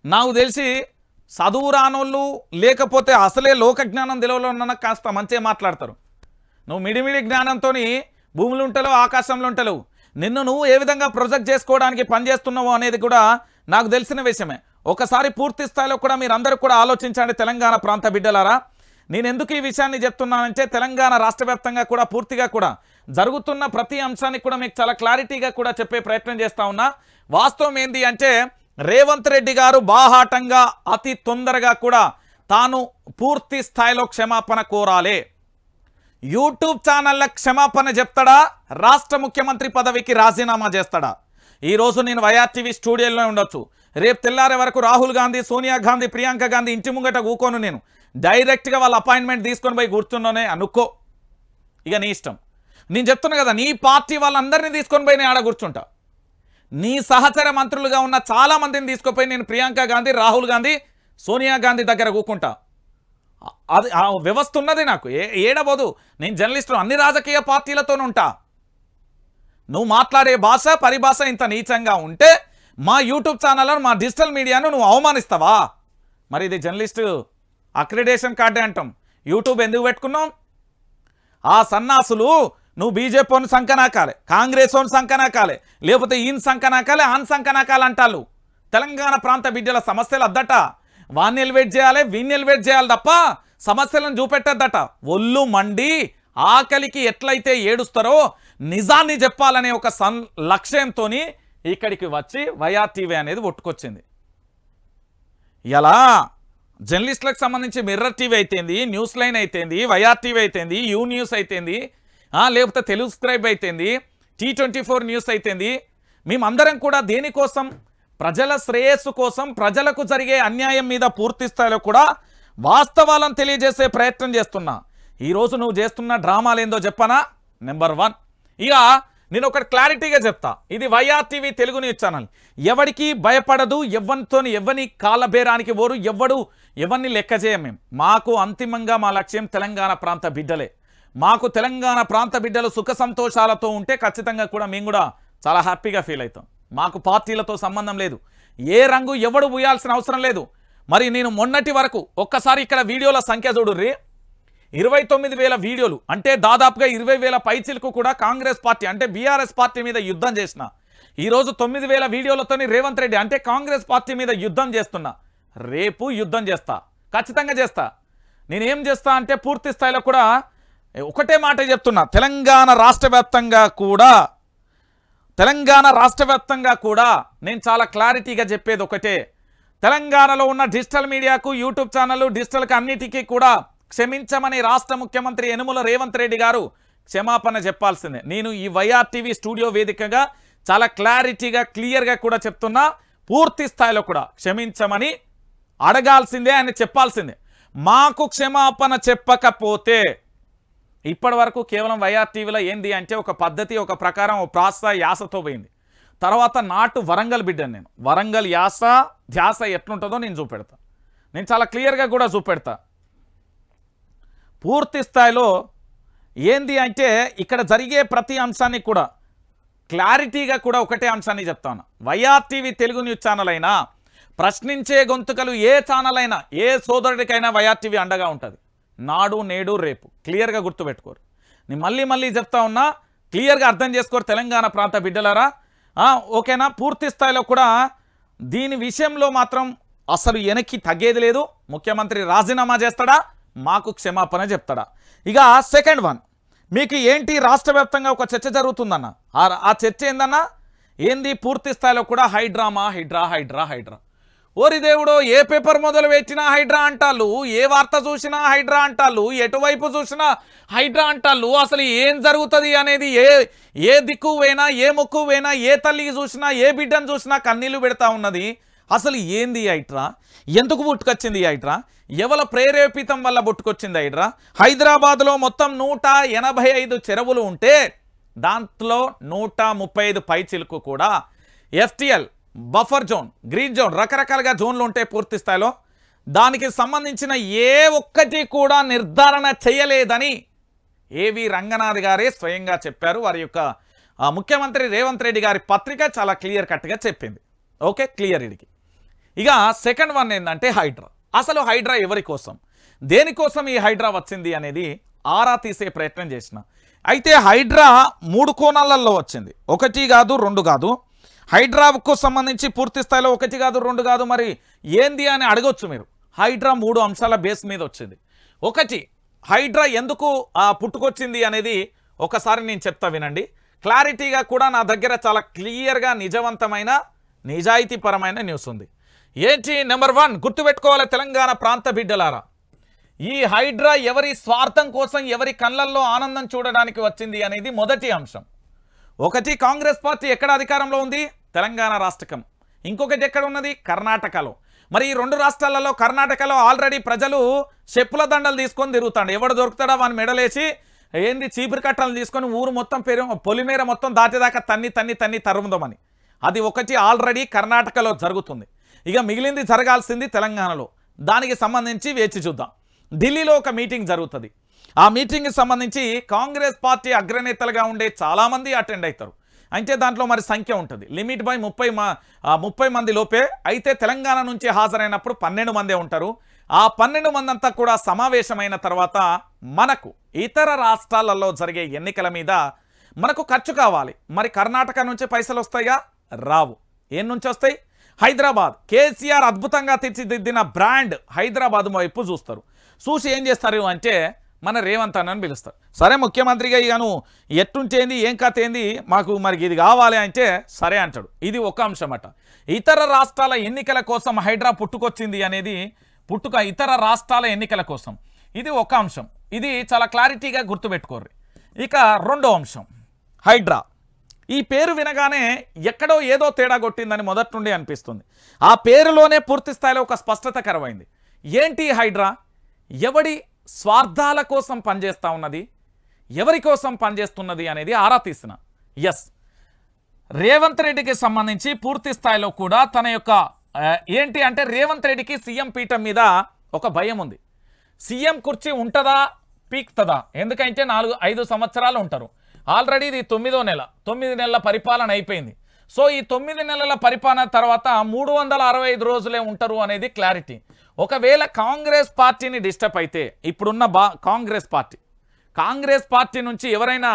నాకు తెలిసి చదువు రానోళ్ళు లేకపోతే అసలే లోక జ్ఞానం తెలియలో ఉన్న కాస్త మంచిగా మాట్లాడతారు. నువ్వు మిడిమిడి జ్ఞానంతో భూములు ఉంటలేవు, ఆకాశంలో ఉంటలేవు. నిన్ను నువ్వు ఏ విధంగా ప్రొజెక్ట్ చేసుకోవడానికి పనిచేస్తున్నావు అనేది కూడా నాకు తెలిసిన విషయమే. ఒకసారి పూర్తి స్థాయిలో కూడా మీరందరూ కూడా ఆలోచించండి తెలంగాణ ప్రాంత బిడ్డలారా. నేను ఎందుకు ఈ విషయాన్ని చెప్తున్నానంటే తెలంగాణ రాష్ట్ర వ్యాప్తంగా కూడా పూర్తిగా కూడా జరుగుతున్న ప్రతి అంశాన్ని కూడా మీకు చాలా క్లారిటీగా కూడా చెప్పే ప్రయత్నం చేస్తా ఉన్నా. వాస్తవం ఏంది అంటే రేవంత్ రెడ్డి గారు బాహాటంగా అతి తొందరగా కూడా తాను పూర్తి స్థాయిలో క్షమాపణ కోరాలి. యూట్యూబ్ ఛానళ్ళ క్షమాపణ చెప్తాడా, రాష్ట్ర ముఖ్యమంత్రి పదవికి రాజీనామా చేస్తాడా? ఈరోజు నేను వైఆర్టీవీ స్టూడియోలో ఉండొచ్చు. రేపు తెల్లారే వరకు రాహుల్ గాంధీ, సోనియా గాంధీ, ప్రియాంక గాంధీ ఇంటి ముంగట కూకోను. నేను డైరెక్ట్గా వాళ్ళ అపాయింట్మెంట్ తీసుకొని పోయి కూర్చున్నానే అనుకో, ఇక నీ ఇష్టం. నేను చెప్తున్నా కదా, నీ పార్టీ వాళ్ళందరినీ తీసుకొని పోయి నేను ఆడ కూర్చుంటా. నీ సహచర మంత్రులుగా ఉన్న చాలా మందిని తీసుకుపోయి నేను ప్రియాంక గాంధీ, రాహుల్ గాంధీ, సోనియా గాంధీ దగ్గర కూకుంటా. అది ఆ వ్యవస్థ ఉన్నది నాకు. ఏడబోదు. నేను జర్నలిస్టు అన్ని రాజకీయ పార్టీలతోనే ఉంటా. నువ్వు మాట్లాడే భాష పరిభాష ఇంత నీచంగా ఉంటే మా యూట్యూబ్ ఛానల్ను, మా డిజిటల్ మీడియాను నువ్వు అవమానిస్తావా? మరి ఇది జర్నలిస్టు అక్రిడేషన్ కార్డే అంటాం. యూట్యూబ్ ఎందుకు పెట్టుకున్నాం? ఆ సన్నాసులు నువ్వు బీజేపీని సంకనాకాలే, కాంగ్రెస్ ఓని సంకనాకాలే, లేకపోతే ఈయన సంకనాకాలే, ఆన్ సంకనాకాలే అంటారు. తెలంగాణ ప్రాంత బిడ్డల సమస్యలు అద్దట. వాన్ని ఎలివేట్ చేయాలి, వీన్ని ఎలివేట్ చేయాలి తప్ప సమస్యలను చూపెట్టద్దట. ఒళ్ళు మండి ఆకలికి ఎట్లయితే ఏడుస్తారో నిజాన్ని చెప్పాలనే ఒక లక్ష్యంతో ఇక్కడికి వచ్చి వైఆర్టీవీ అనేది ఒట్టుకొచ్చింది. ఇలా జర్నలిస్టులకు సంబంధించి మిర్రర్ టీవీ అయితేంది, న్యూస్ లైన్ అయితేంది, వైఆర్టీవీ అయితేంది, యూ న్యూస్ అయితేంది, లేకపోతే తెలుగు స్క్రైబ్ అయితేంది, T24 న్యూస్ అయితేంది, మేమందరం కూడా దేనికోసం, ప్రజల శ్రేయస్సు కోసం, ప్రజలకు జరిగే అన్యాయం మీద పూర్తి స్థాయిలో కూడా వాస్తవాలను తెలియజేసే ప్రయత్నం చేస్తున్నా. ఈరోజు నువ్వు చేస్తున్న డ్రామాలు ఏందో చెప్పనా? నెంబర్ 1, ఇక నేను ఒకటి క్లారిటీగా చెప్తా. ఇది వైఆర్టీవీ తెలుగు న్యూస్ ఛానల్. ఎవరికి భయపడదు, ఎవరిని కాలబేరానికి పోరు, ఎవరిని లెక్క చేయం మేము. మాకు అంతిమంగా మా లక్ష్యం తెలంగాణ ప్రాంత బిడ్డలే. మాకు తెలంగాణ ప్రాంత బిడ్డలు సుఖ సంతోషాలతో ఉంటే ఖచ్చితంగా కూడా మేము కూడా చాలా హ్యాపీగా ఫీల్ అవుతాం. మాకు పార్టీలతో సంబంధం లేదు. ఏ రంగు ఎవడు పూయాల్సిన అవసరం లేదు. మరి నేను మొన్నటి వరకు ఒక్కసారి ఇక్కడ వీడియోల సంఖ్య చూడుర్రి. 29,000 వీడియోలు, అంటే దాదాపుగా 20,000 పైచిలకు కూడా కాంగ్రెస్ పార్టీ అంటే బీఆర్ఎస్ పార్టీ మీద యుద్ధం చేసిన. ఈరోజు 9,000 వీడియోలతోని రేవంత్ రెడ్డి అంటే కాంగ్రెస్ పార్టీ మీద యుద్ధం చేస్తున్నా. రేపు యుద్ధం చేస్తా, ఖచ్చితంగా చేస్తా. నేనేం చేస్తా అంటే పూర్తి స్థాయిలో కూడా ఒకటే మాట చెప్తున్నా. తెలంగాణ రాష్ట్ర వ్యాప్తంగా కూడా నేను చాలా క్లారిటీగా చెప్పేది ఒకటే. తెలంగాణలో ఉన్న డిజిటల్ మీడియాకు, యూట్యూబ్ ఛానల్, డిజిటల్కి అన్నిటికీ కూడా క్షమించమని రాష్ట్ర ముఖ్యమంత్రి యనుమల రేవంత్ రెడ్డి గారు క్షమాపణ చెప్పాల్సిందే. నేను ఈ వైఆర్టీవీ స్టూడియో వేదికగా చాలా క్లారిటీగా క్లియర్గా కూడా చెప్తున్నా. పూర్తి స్థాయిలో కూడా క్షమించమని అడగాల్సిందే, ఆయన చెప్పాల్సిందే. మాకు క్షమాపణ చెప్పకపోతే ఇప్పటి వరకు కేవలం వైఆర్టీవీలో ఏంది అంటే ఒక పద్ధతి, ఒక ప్రకారం, ఒక ప్రాస యాసతో పోయింది. తర్వాత నాటు వరంగల్ బిడ్డను నేను. వరంగల్ యాస ధ్యాస ఎట్లుంటుందో నేను చూపెడతా. నేను చాలా క్లియర్గా కూడా చూపెడతా. పూర్తి స్థాయిలో ఏంది అంటే ఇక్కడ జరిగే ప్రతి అంశాన్ని కూడా క్లారిటీగా కూడా ఒకటే అంశాన్ని చెప్తాను. వైఆర్టీవీ తెలుగు న్యూస్ ఛానల్ అయినా, ప్రశ్నించే గొంతుకలు ఏ ఛానల్ అయినా, ఏ సోదరుడికైనా వైఆర్టీవీ అండగా ఉంటుంది. నాడు నేడు రేపు క్లియర్గా గుర్తుపెట్టుకోరు. నేను మళ్ళీ చెప్తా ఉన్నా, క్లియర్గా అర్థం చేసుకోరు తెలంగాణ ప్రాంత బిడ్డలారా. ఓకేనా? పూర్తి స్థాయిలో కూడా దీని విషయంలో మాత్రం అసలు వెనక్కి తగ్గేది లేదు. ముఖ్యమంత్రి రాజీనామా చేస్తాడా, మాకు క్షమాపణ చెప్తాడా? ఇక సెకండ్ 1, మీకు ఏంటి రాష్ట్ర వ్యాప్తంగా ఒక చర్చ జరుగుతుందన్న. ఆ చర్చ ఏందన్నా, ఏంది పూర్తి స్థాయిలో కూడా హైడ్రా. ఓరి దేవుడో, ఏ పేపర్ మొదలు పెట్టినా హైడ్రా అంటాళ్ళు, ఏ వార్త చూసినా హైడ్రా అంటాళ్ళు, ఎటువైపు చూసినా హైడ్రా అంటాళ్ళు. అసలు ఏం జరుగుతుంది అనేది ఏ దిక్కు పోయినా, ఏ ముక్కు పోయినా, ఏ తల్లికి చూసినా, ఏ బిడ్డను చూసినా కన్నీళ్లు పెడతా ఉన్నది. అసలు ఏంది ఈ హైడ్రా, ఎందుకు పుట్టుకొచ్చింది ఈ హైడ్రా, ఎవల ప్రేరేపితం వల్ల పుట్టుకొచ్చింది హైడ్రా? హైదరాబాద్లో మొత్తం 185 చెరువులు ఉంటే దాంట్లో 135 పైచిలుకు కూడా FTL, buffer zone, green zone, రకరకాలుగా జోన్లు ఉంటాయి పూర్తి స్థాయిలో. దానికి సంబంధించిన ఏ ఒక్కటి కూడా నిర్ధారణ చేయలేదని ఏవి రంగనాథ్ గారే స్వయంగా చెప్పారు. వారి యొక్క ముఖ్యమంత్రి రేవంత్ రెడ్డి గారి పత్రిక చాలా క్లియర్ కట్గా చెప్పింది. ఓకే, క్లియర్ ఇడికి. ఇక సెకండ్ వన్ ఏంటంటే హైడ్రా. అసలు హైడ్రా ఎవరి కోసం, దేనికోసం ఈ హైడ్రా వచ్చింది అనేది ఆరా తీసే ప్రయత్నం చేసిన. అయితే హైడ్రా 3 కోణాలలో వచ్చింది. 1 కాదు 2 కాదు. హైడ్రాకు సంబంధించి పూర్తి స్థాయిలో 1 కాదు 2 కాదు, మరి ఏంది అని అడగొచ్చు మీరు. హైడ్రా 3 అంశాల బేస్ మీద వచ్చింది. 1, హైడ్రా ఎందుకు పుట్టుకొచ్చింది అనేది ఒకసారి నేను చెప్తా వినండి. క్లారిటీగా కూడా నా దగ్గర చాలా క్లియర్గా నిజవంతమైన నిజాయితీపరమైన న్యూస్ ఉంది. ఏంటి? నెంబర్ 1 గుర్తుపెట్టుకోవాలి తెలంగాణ ప్రాంత బిడ్డలారా. ఈ హైడ్రా ఎవరి స్వార్థం కోసం, ఎవరి కళ్ళల్లో ఆనందం చూడడానికి వచ్చింది అనేది మొదటి అంశం. 1, కాంగ్రెస్ పార్టీ ఎక్కడ అధికారంలో ఉంది? తెలంగాణ రాష్ట్రం. ఇంకొకటి ఎక్కడ ఉన్నది? కర్ణాటకలో. మరి ఈ 2 రాష్ట్రాలలో కర్ణాటకలో ఆల్రెడీ ప్రజలు చెప్పుల దండలు తీసుకొని తిరుగుతాడు. ఎవడు దొరుకుతాడో వాని మెడలేసి ఏంది చీపురు కట్టలు తీసుకొని ఊరు మొత్తం పొలిమేర మొత్తం దాటేదాకా తన్ని తరుముదామని. అది 1 ఆల్రెడీ కర్ణాటకలో జరుగుతుంది. ఇక మిగిలింది జరగాల్సింది తెలంగాణలో. దానికి సంబంధించి వేచి చూద్దాం. ఢిల్లీలో ఒక మీటింగ్ జరుగుతుంది. ఆ మీటింగ్కి సంబంధించి కాంగ్రెస్ పార్టీ అగ్రనేతలుగా ఉండే చాలామంది అటెండ్ అవుతారు. అంటే దాంట్లో మరి సంఖ్య ఉంటుంది. లిమిట్ బై 30 మంది లోపే. అయితే తెలంగాణ నుంచి హాజరైనప్పుడు 12 మందే ఉంటారు. ఆ 12 మంది అంతా కూడా సమావేశమైన తర్వాత మనకు ఇతర రాష్ట్రాలలో జరిగే ఎన్నికల మీద మనకు ఖర్చు కావాలి. మరి కర్ణాటక నుంచి పైసలు వస్తాయా? రావు. ఏం నుంచి వస్తాయి? హైదరాబాద్. కేసీఆర్ అద్భుతంగా తీర్చిదిద్దిన బ్రాండ్ హైదరాబాద్ వైపు చూస్తారు. చూసి ఏం చేస్తారు అంటే మన రేవంత్ అన్నని పిలుస్తారు. సరే ముఖ్యమంత్రిగా ఇక నువ్వు ఎట్టుంటేంది, ఏం కథ ఏంది, మాకు మరి ఇది కావాలి అంటే సరే అంటాడు. ఇది ఒక అంశం అట. ఇతర రాష్ట్రాల ఎన్నికల కోసం హైడ్రా పుట్టుకొచ్చింది అనేది ఇతర రాష్ట్రాల ఎన్నికల కోసం ఇది ఒక అంశం. ఇది చాలా క్లారిటీగా గుర్తుపెట్టుకోర్రి. ఇక రెండో అంశం హైడ్రా. ఈ పేరు వినగానే ఎక్కడో ఏదో తేడా కొట్టిందని మొదటి నుండి అనిపిస్తుంది. ఆ పేరులోనే పూర్తి స్థాయిలో ఒక స్పష్టత కరువైంది. ఏంటి హైడ్రా? ఎవడి స్వార్థాల కోసం పనిచేస్తూ ఉన్నది, ఎవరి కోసం పనిచేస్తున్నది అనేది ఆరా తీసిన. ఎస్, రేవంత్ రెడ్డికి సంబంధించి పూర్తి స్థాయిలో కూడా తన యొక్క ఏంటి అంటే రేవంత్ రెడ్డికి సీఎం పీఠం మీద ఒక భయం ఉంది. సీఎం కుర్చీ ఉంటుందా, పీక్తుందా? ఎందుకంటే 4-5 సంవత్సరాలు ఉంటారు. ఆల్రెడీ ఇది 9వ నెల, 9 నెలల పరిపాలన అయిపోయింది. సో ఈ 9 నెలల పరిపాలన తర్వాత 365 రోజులే ఉంటారు అనేది క్లారిటీ. ఒకవేళ కాంగ్రెస్ పార్టీని డిస్టర్బ్ అయితే ఇప్పుడున్న కాంగ్రెస్ పార్టీ నుంచి ఎవరైనా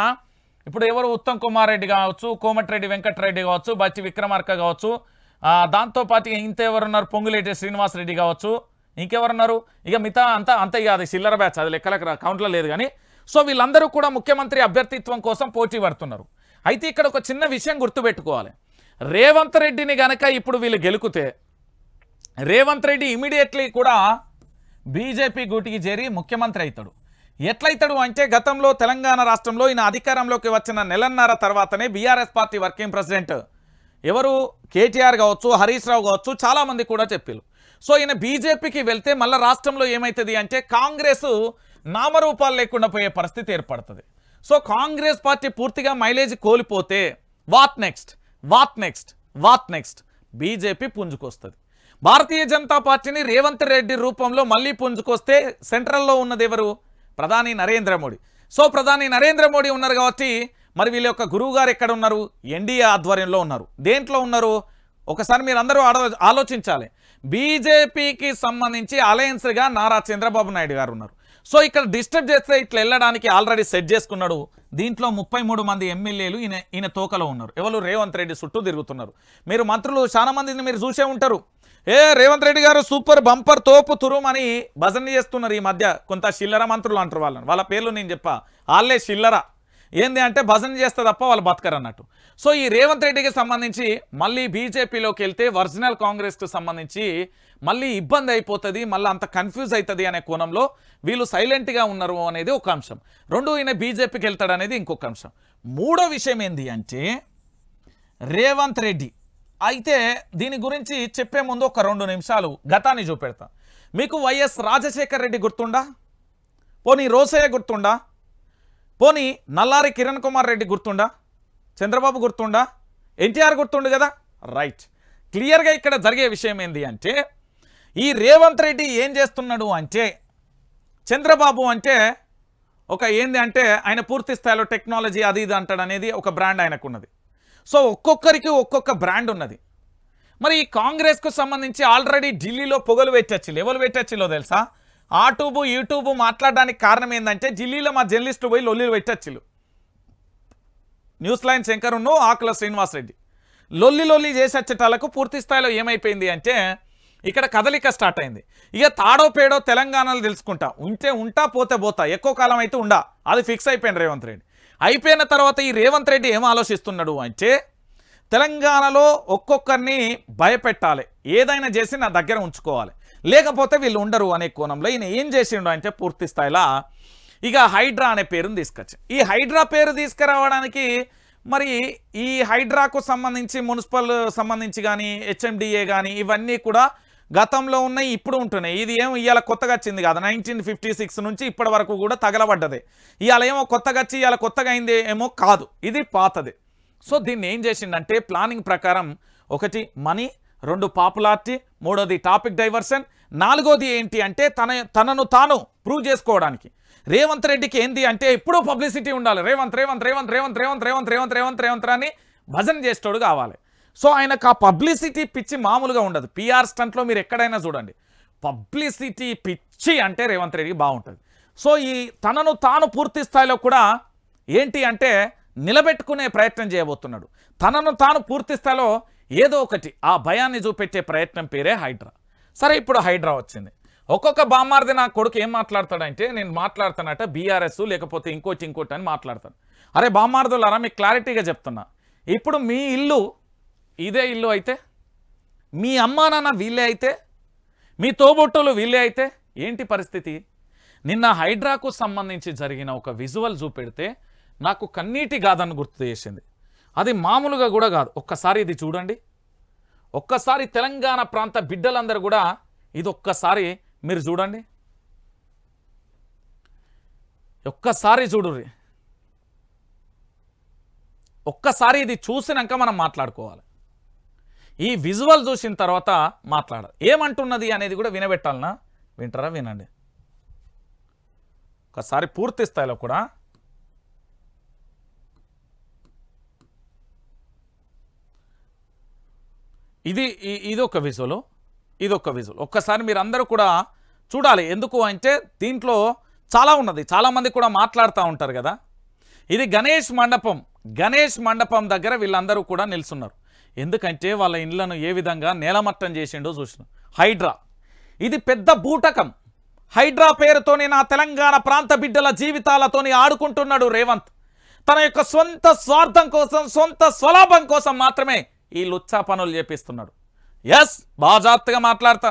ఎవరు ఉత్తమ్ కుమార్ రెడ్డి కావచ్చు, కోమటిరెడ్డి వెంకటరెడ్డి కావచ్చు, బచ్చి విక్రమార్క కావచ్చు, దాంతోపాటు ఇంకెవరున్నారు, పొంగులేటి శ్రీనివాసరెడ్డి కావచ్చు, ఇంకెవరున్నారు, ఇక మిగతా అంతా ఇక అది చిల్లర బ్యాచ్, అది లెక్కలకు కౌంట్లో లేదు. కానీ సో వీళ్ళందరూ కూడా ముఖ్యమంత్రి అభ్యర్థిత్వం కోసం పోటీ పడుతున్నారు. అయితే ఇక్కడ ఒక చిన్న విషయం గుర్తుపెట్టుకోవాలి. రేవంత్ రెడ్డిని గనక ఇప్పుడు వీళ్ళు గెలుకుతే రేవంత్ రెడ్డి ఇమీడియట్లీ కూడా బీజేపీ గూటికి చేరి ముఖ్యమంత్రి అవుతాడు. ఎట్లయితాడు అంటే గతంలో తెలంగాణ రాష్ట్రంలో ఈయన అధికారంలోకి వచ్చిన నెలన్నర తర్వాతనే బీఆర్ఎస్ పార్టీ వర్కింగ్ ప్రెసిడెంట్ ఎవరు కేటీఆర్ కావచ్చు, హరీష్ రావు కావచ్చు, చాలామంది కూడా చెప్పారు. సో ఈయన బీజేపీకి వెళ్తే మళ్ళీ రాష్ట్రంలో ఏమవుతుంది అంటే కాంగ్రెస్ నామరూపాలు లేకుండా పోయే పరిస్థితి ఏర్పడుతుంది. సో కాంగ్రెస్ పార్టీ పూర్తిగా మైలేజ్ కోల్పోతే what next BJP పుంజుకొస్తుంది. Bharatiya Janata పార్టీని రేవంత్ రెడ్డి రూపంలో మళ్ళీ పుంజుకొస్తే సెంట్రల్లో ఉన్నది ఎవరు? ప్రధాని నరేంద్ర మోడీ. సో ప్రధాని నరేంద్ర మోడీ ఉన్నారు కాబట్టి మరి వీళ్ళ యొక్క గురువు గారు ఎక్కడ ఉన్నారు? ఎన్డీఏ ఆధ్వర్యంలో ఉన్నారు. దేంట్లో ఉన్నారు? ఒకసారి మీరు అందరూ ఆలోచించాలి. బీజేపీకి సంబంధించి అలయన్స్గా నారా చంద్రబాబు నాయుడు గారు ఉన్నారు. సో ఇక్కడ డిస్టర్బ్ చేస్తే ఇట్లా వెళ్ళడానికి ఆల్రెడీ సెట్ చేసుకున్నాడు. దీంట్లో 33 మంది ఎమ్మెల్యేలు ఈయన తోకలో ఉన్నారు. ఎవరు? రేవంత్ రెడ్డి చుట్టూ తిరుగుతున్నారు. మీరు మంత్రులు చాలా మందిని మీరు చూసే ఉంటారు. రేవంత్ రెడ్డి గారు సూపర్ బంపర్ తోపు తురుమని భజన చేస్తున్నారు. ఈ మధ్య కొంత చిల్లర మంత్రులు అంటారు వాళ్ళ పేర్లు నేను చెప్పా. వాళ్ళే చిల్లర. ఏంది అంటే భజన చేస్తే తప్ప వాళ్ళు బతకరు అన్నట్టు. సో ఈ రేవంత్ రెడ్డికి సంబంధించి మళ్ళీ బీజేపీలోకి వెళ్తే ఒరిజినల్ కాంగ్రెస్కి సంబంధించి మళ్ళీ ఇబ్బంది అయిపోతుంది, మళ్ళీ అంత కన్ఫ్యూజ్ అవుతుంది అనే కోణంలో వీళ్ళు సైలెంట్గా ఉన్నారు అనేది ఒక అంశం. రెండు, ఈయన బీజేపీకి వెళ్తాడు అనేది ఇంకొక అంశం. మూడో విషయం ఏంది అంటే రేవంత్ రెడ్డి అయితే దీని గురించి చెప్పే ముందు ఒక 2 నిమిషాలు గతాన్ని చూపెడతా. మీకు వైఎస్ రాజశేఖర్ రెడ్డి గుర్తుండా? పోనీ రోసయ్య గుర్తుండా? పోనీ నల్లారి కిరణ్ కుమార్ రెడ్డి గుర్తుండా? చంద్రబాబు గుర్తుండా? ఎన్టీఆర్ గుర్తుండు కదా? రైట్. క్లియర్గా ఇక్కడ జరిగే విషయం ఏంటి అంటే, ఈ రేవంత్ రెడ్డి ఏం చేస్తున్నాడు అంటే, చంద్రబాబు అంటే ఒక ఏంది అంటే ఆయన పూర్తి స్థాయిలో టెక్నాలజీ అది ఇది అంటాడు అనేది ఒక బ్రాండ్ ఆయనకున్నది. సో ఒక్కొక్కరికి ఒక్కొక్క బ్రాండ్ ఉన్నది. మరి ఈ కాంగ్రెస్కు సంబంధించి ఆల్రెడీ ఢిల్లీలో పొగలు పెట్టచ్చు. ఎవరు పెట్టచ్చులో తెలుసా? యూట్యూబ్ మాట్లాడడానికి కారణం ఏంటంటే ఢిల్లీలో మా జర్నలిస్టు పోయి లొల్లిలు పెట్టచ్చు. న్యూస్ లైన్ శంకర్ ఆకుల శ్రీనివాసరెడ్డి లొల్లి చేసేటాలకు పూర్తి స్థాయిలో ఏమైపోయింది అంటే ఇక్కడ కదలిక స్టార్ట్ అయింది. ఇక తాడో పేడో తెలంగాణలో తెలుసుకుంటా, ఉంటా పోతే పోతా, ఎక్కువ కాలం అయితే ఉండా, అది ఫిక్స్ అయిపోయింది రేవంత్ రెడ్డి. అయిపోయిన తర్వాత ఈ రేవంత్ రెడ్డి ఏం ఆలోచిస్తున్నాడు అంటే, తెలంగాణలో ఒక్కొక్కరిని భయపెట్టాలి, ఏదైనా చేసి నా దగ్గర ఉంచుకోవాలి, లేకపోతే వీళ్ళు ఉండరు అనే కోణంలో ఈయన ఏం చేసిండు అంటే పూర్తి స్థాయిలో ఇక హైడ్రా అనే పేరుని తీసుకొచ్చి, ఈ హైడ్రా పేరు తీసుకురావడానికి మరి ఈ హైడ్రాకు సంబంధించి మున్సిపల్ సంబంధించి కానీ హెచ్ఎండిఏ కానీ ఇవన్నీ కూడా గతంలో ఉన్నాయి, ఇప్పుడు ఉంటున్నాయి. ఇది ఏమో ఇవాళ కొత్తగా వచ్చింది కాదు, 1956 నుంచి ఇప్పటి వరకు కూడా తగలబడ్డదే. ఇవాళ ఏమో కొత్తగా వచ్చి ఇవాళ కొత్తగా అయింది ఏమో కాదు, ఇది పాతదే. సో దీన్ని ఏం చేసిండంటే ప్లానింగ్ ప్రకారం 1 మనీ, 2 పాపులారిటీ, 3వది టాపిక్ డైవర్షన్, 4వది ఏంటి అంటే తనను తాను ప్రూవ్ చేసుకోవడానికి. రేవంత్ రెడ్డికి ఏంది అంటే ఎప్పుడూ పబ్లిసిటీ ఉండాలి, రేవంత్ అని భజన చేసేటోడు కావాలి. సో ఆయనకు ఆ పబ్లిసిటీ పిచ్చి మామూలుగా ఉండదు. పిఆర్ స్టంట్లో మీరు ఎక్కడైనా చూడండి, పబ్లిసిటీ పిచ్చి అంటే రేవంత్ రెడ్డికి బాగుంటుంది. సో ఈ తనను తాను పూర్తి స్థాయిలో కూడా ఏంటి అంటే నిలబెట్టుకునే ప్రయత్నం చేయబోతున్నాడు. తనను తాను పూర్తి స్థాయిలో ఏదో ఒకటి ఆ భయాన్ని చూపెట్టే ప్రయత్నం పేరే హైడ్రా. సరే, ఇప్పుడు హైడ్రా వచ్చింది. ఒక్కొక్క బామ్మార్ది నా కొడుకు ఏం మాట్లాడతాడంటే, నేను మాట్లాడతానట బీఆర్ఎస్ లేకపోతే ఇంకోటి అని మాట్లాడతాను. అరే బామ్మార్దులారా, మీకు క్లారిటీగా చెప్తున్నా, ఇప్పుడు మీ ఇల్లు ఇదే ఇల్లు అయితే, మీ అమ్మా నాన్న వీళ్ళే అయితే, మీ తోబొట్టులు వీళ్ళే అయితే ఏంటి పరిస్థితి? నిన్న హైడ్రాకు సంబంధించి జరిగిన ఒక విజువల్ చూపెడితే నాకు కన్నీటి గాథను గుర్తు చేసింది. అది మామూలుగా కూడా కాదు. ఒక్కసారి ఇది చూడండి. ఒక్కసారి తెలంగాణ ప్రాంత బిడ్డలందరూ కూడా ఇది ఒక్కసారి మీరు చూడండి. ఒక్కసారి చూడుర్రి. ఒక్కసారి ఇది చూసినాక మనం మాట్లాడుకోవాలి. ఈ విజువల్ చూసిన తర్వాత మాట్లాడాలి. ఏమంటున్నది అనేది కూడా వినబెట్టాలనా? వింటారా? వినండి ఒకసారి పూర్తి స్థాయిలో కూడా. ఇది ఒక విజువల్, ఇదొక విజువల్. ఒక్కసారి మీరు అందరూ కూడా చూడాలి. ఎందుకు అంటే దీంట్లో చాలా ఉన్నది, చాలామంది కూడా మాట్లాడుతూ ఉంటారు కదా. ఇది గణేష్ మండపం దగ్గర వీళ్ళందరూ కూడా నిల్చున్నారు. ఎందుకంటే వాళ్ళ ఇళ్లను ఏ విధంగా నేలమట్టం చేసిండో చూసిన. హైడ్రా ఇది పెద్ద బూటకం. హైడ్రా పేరుతోని నా తెలంగాణ ప్రాంత బిడ్డల జీవితాలతోని ఆడుకుంటున్నాడు రేవంత్. తన యొక్క సొంత స్వార్థం కోసం, సొంత స్వలాభం కోసం మాత్రమే ఈ లుచ్చా పనులు చేపిస్తున్నాడు. ఎస్, బాజాప్తగా మాట్లాడతా,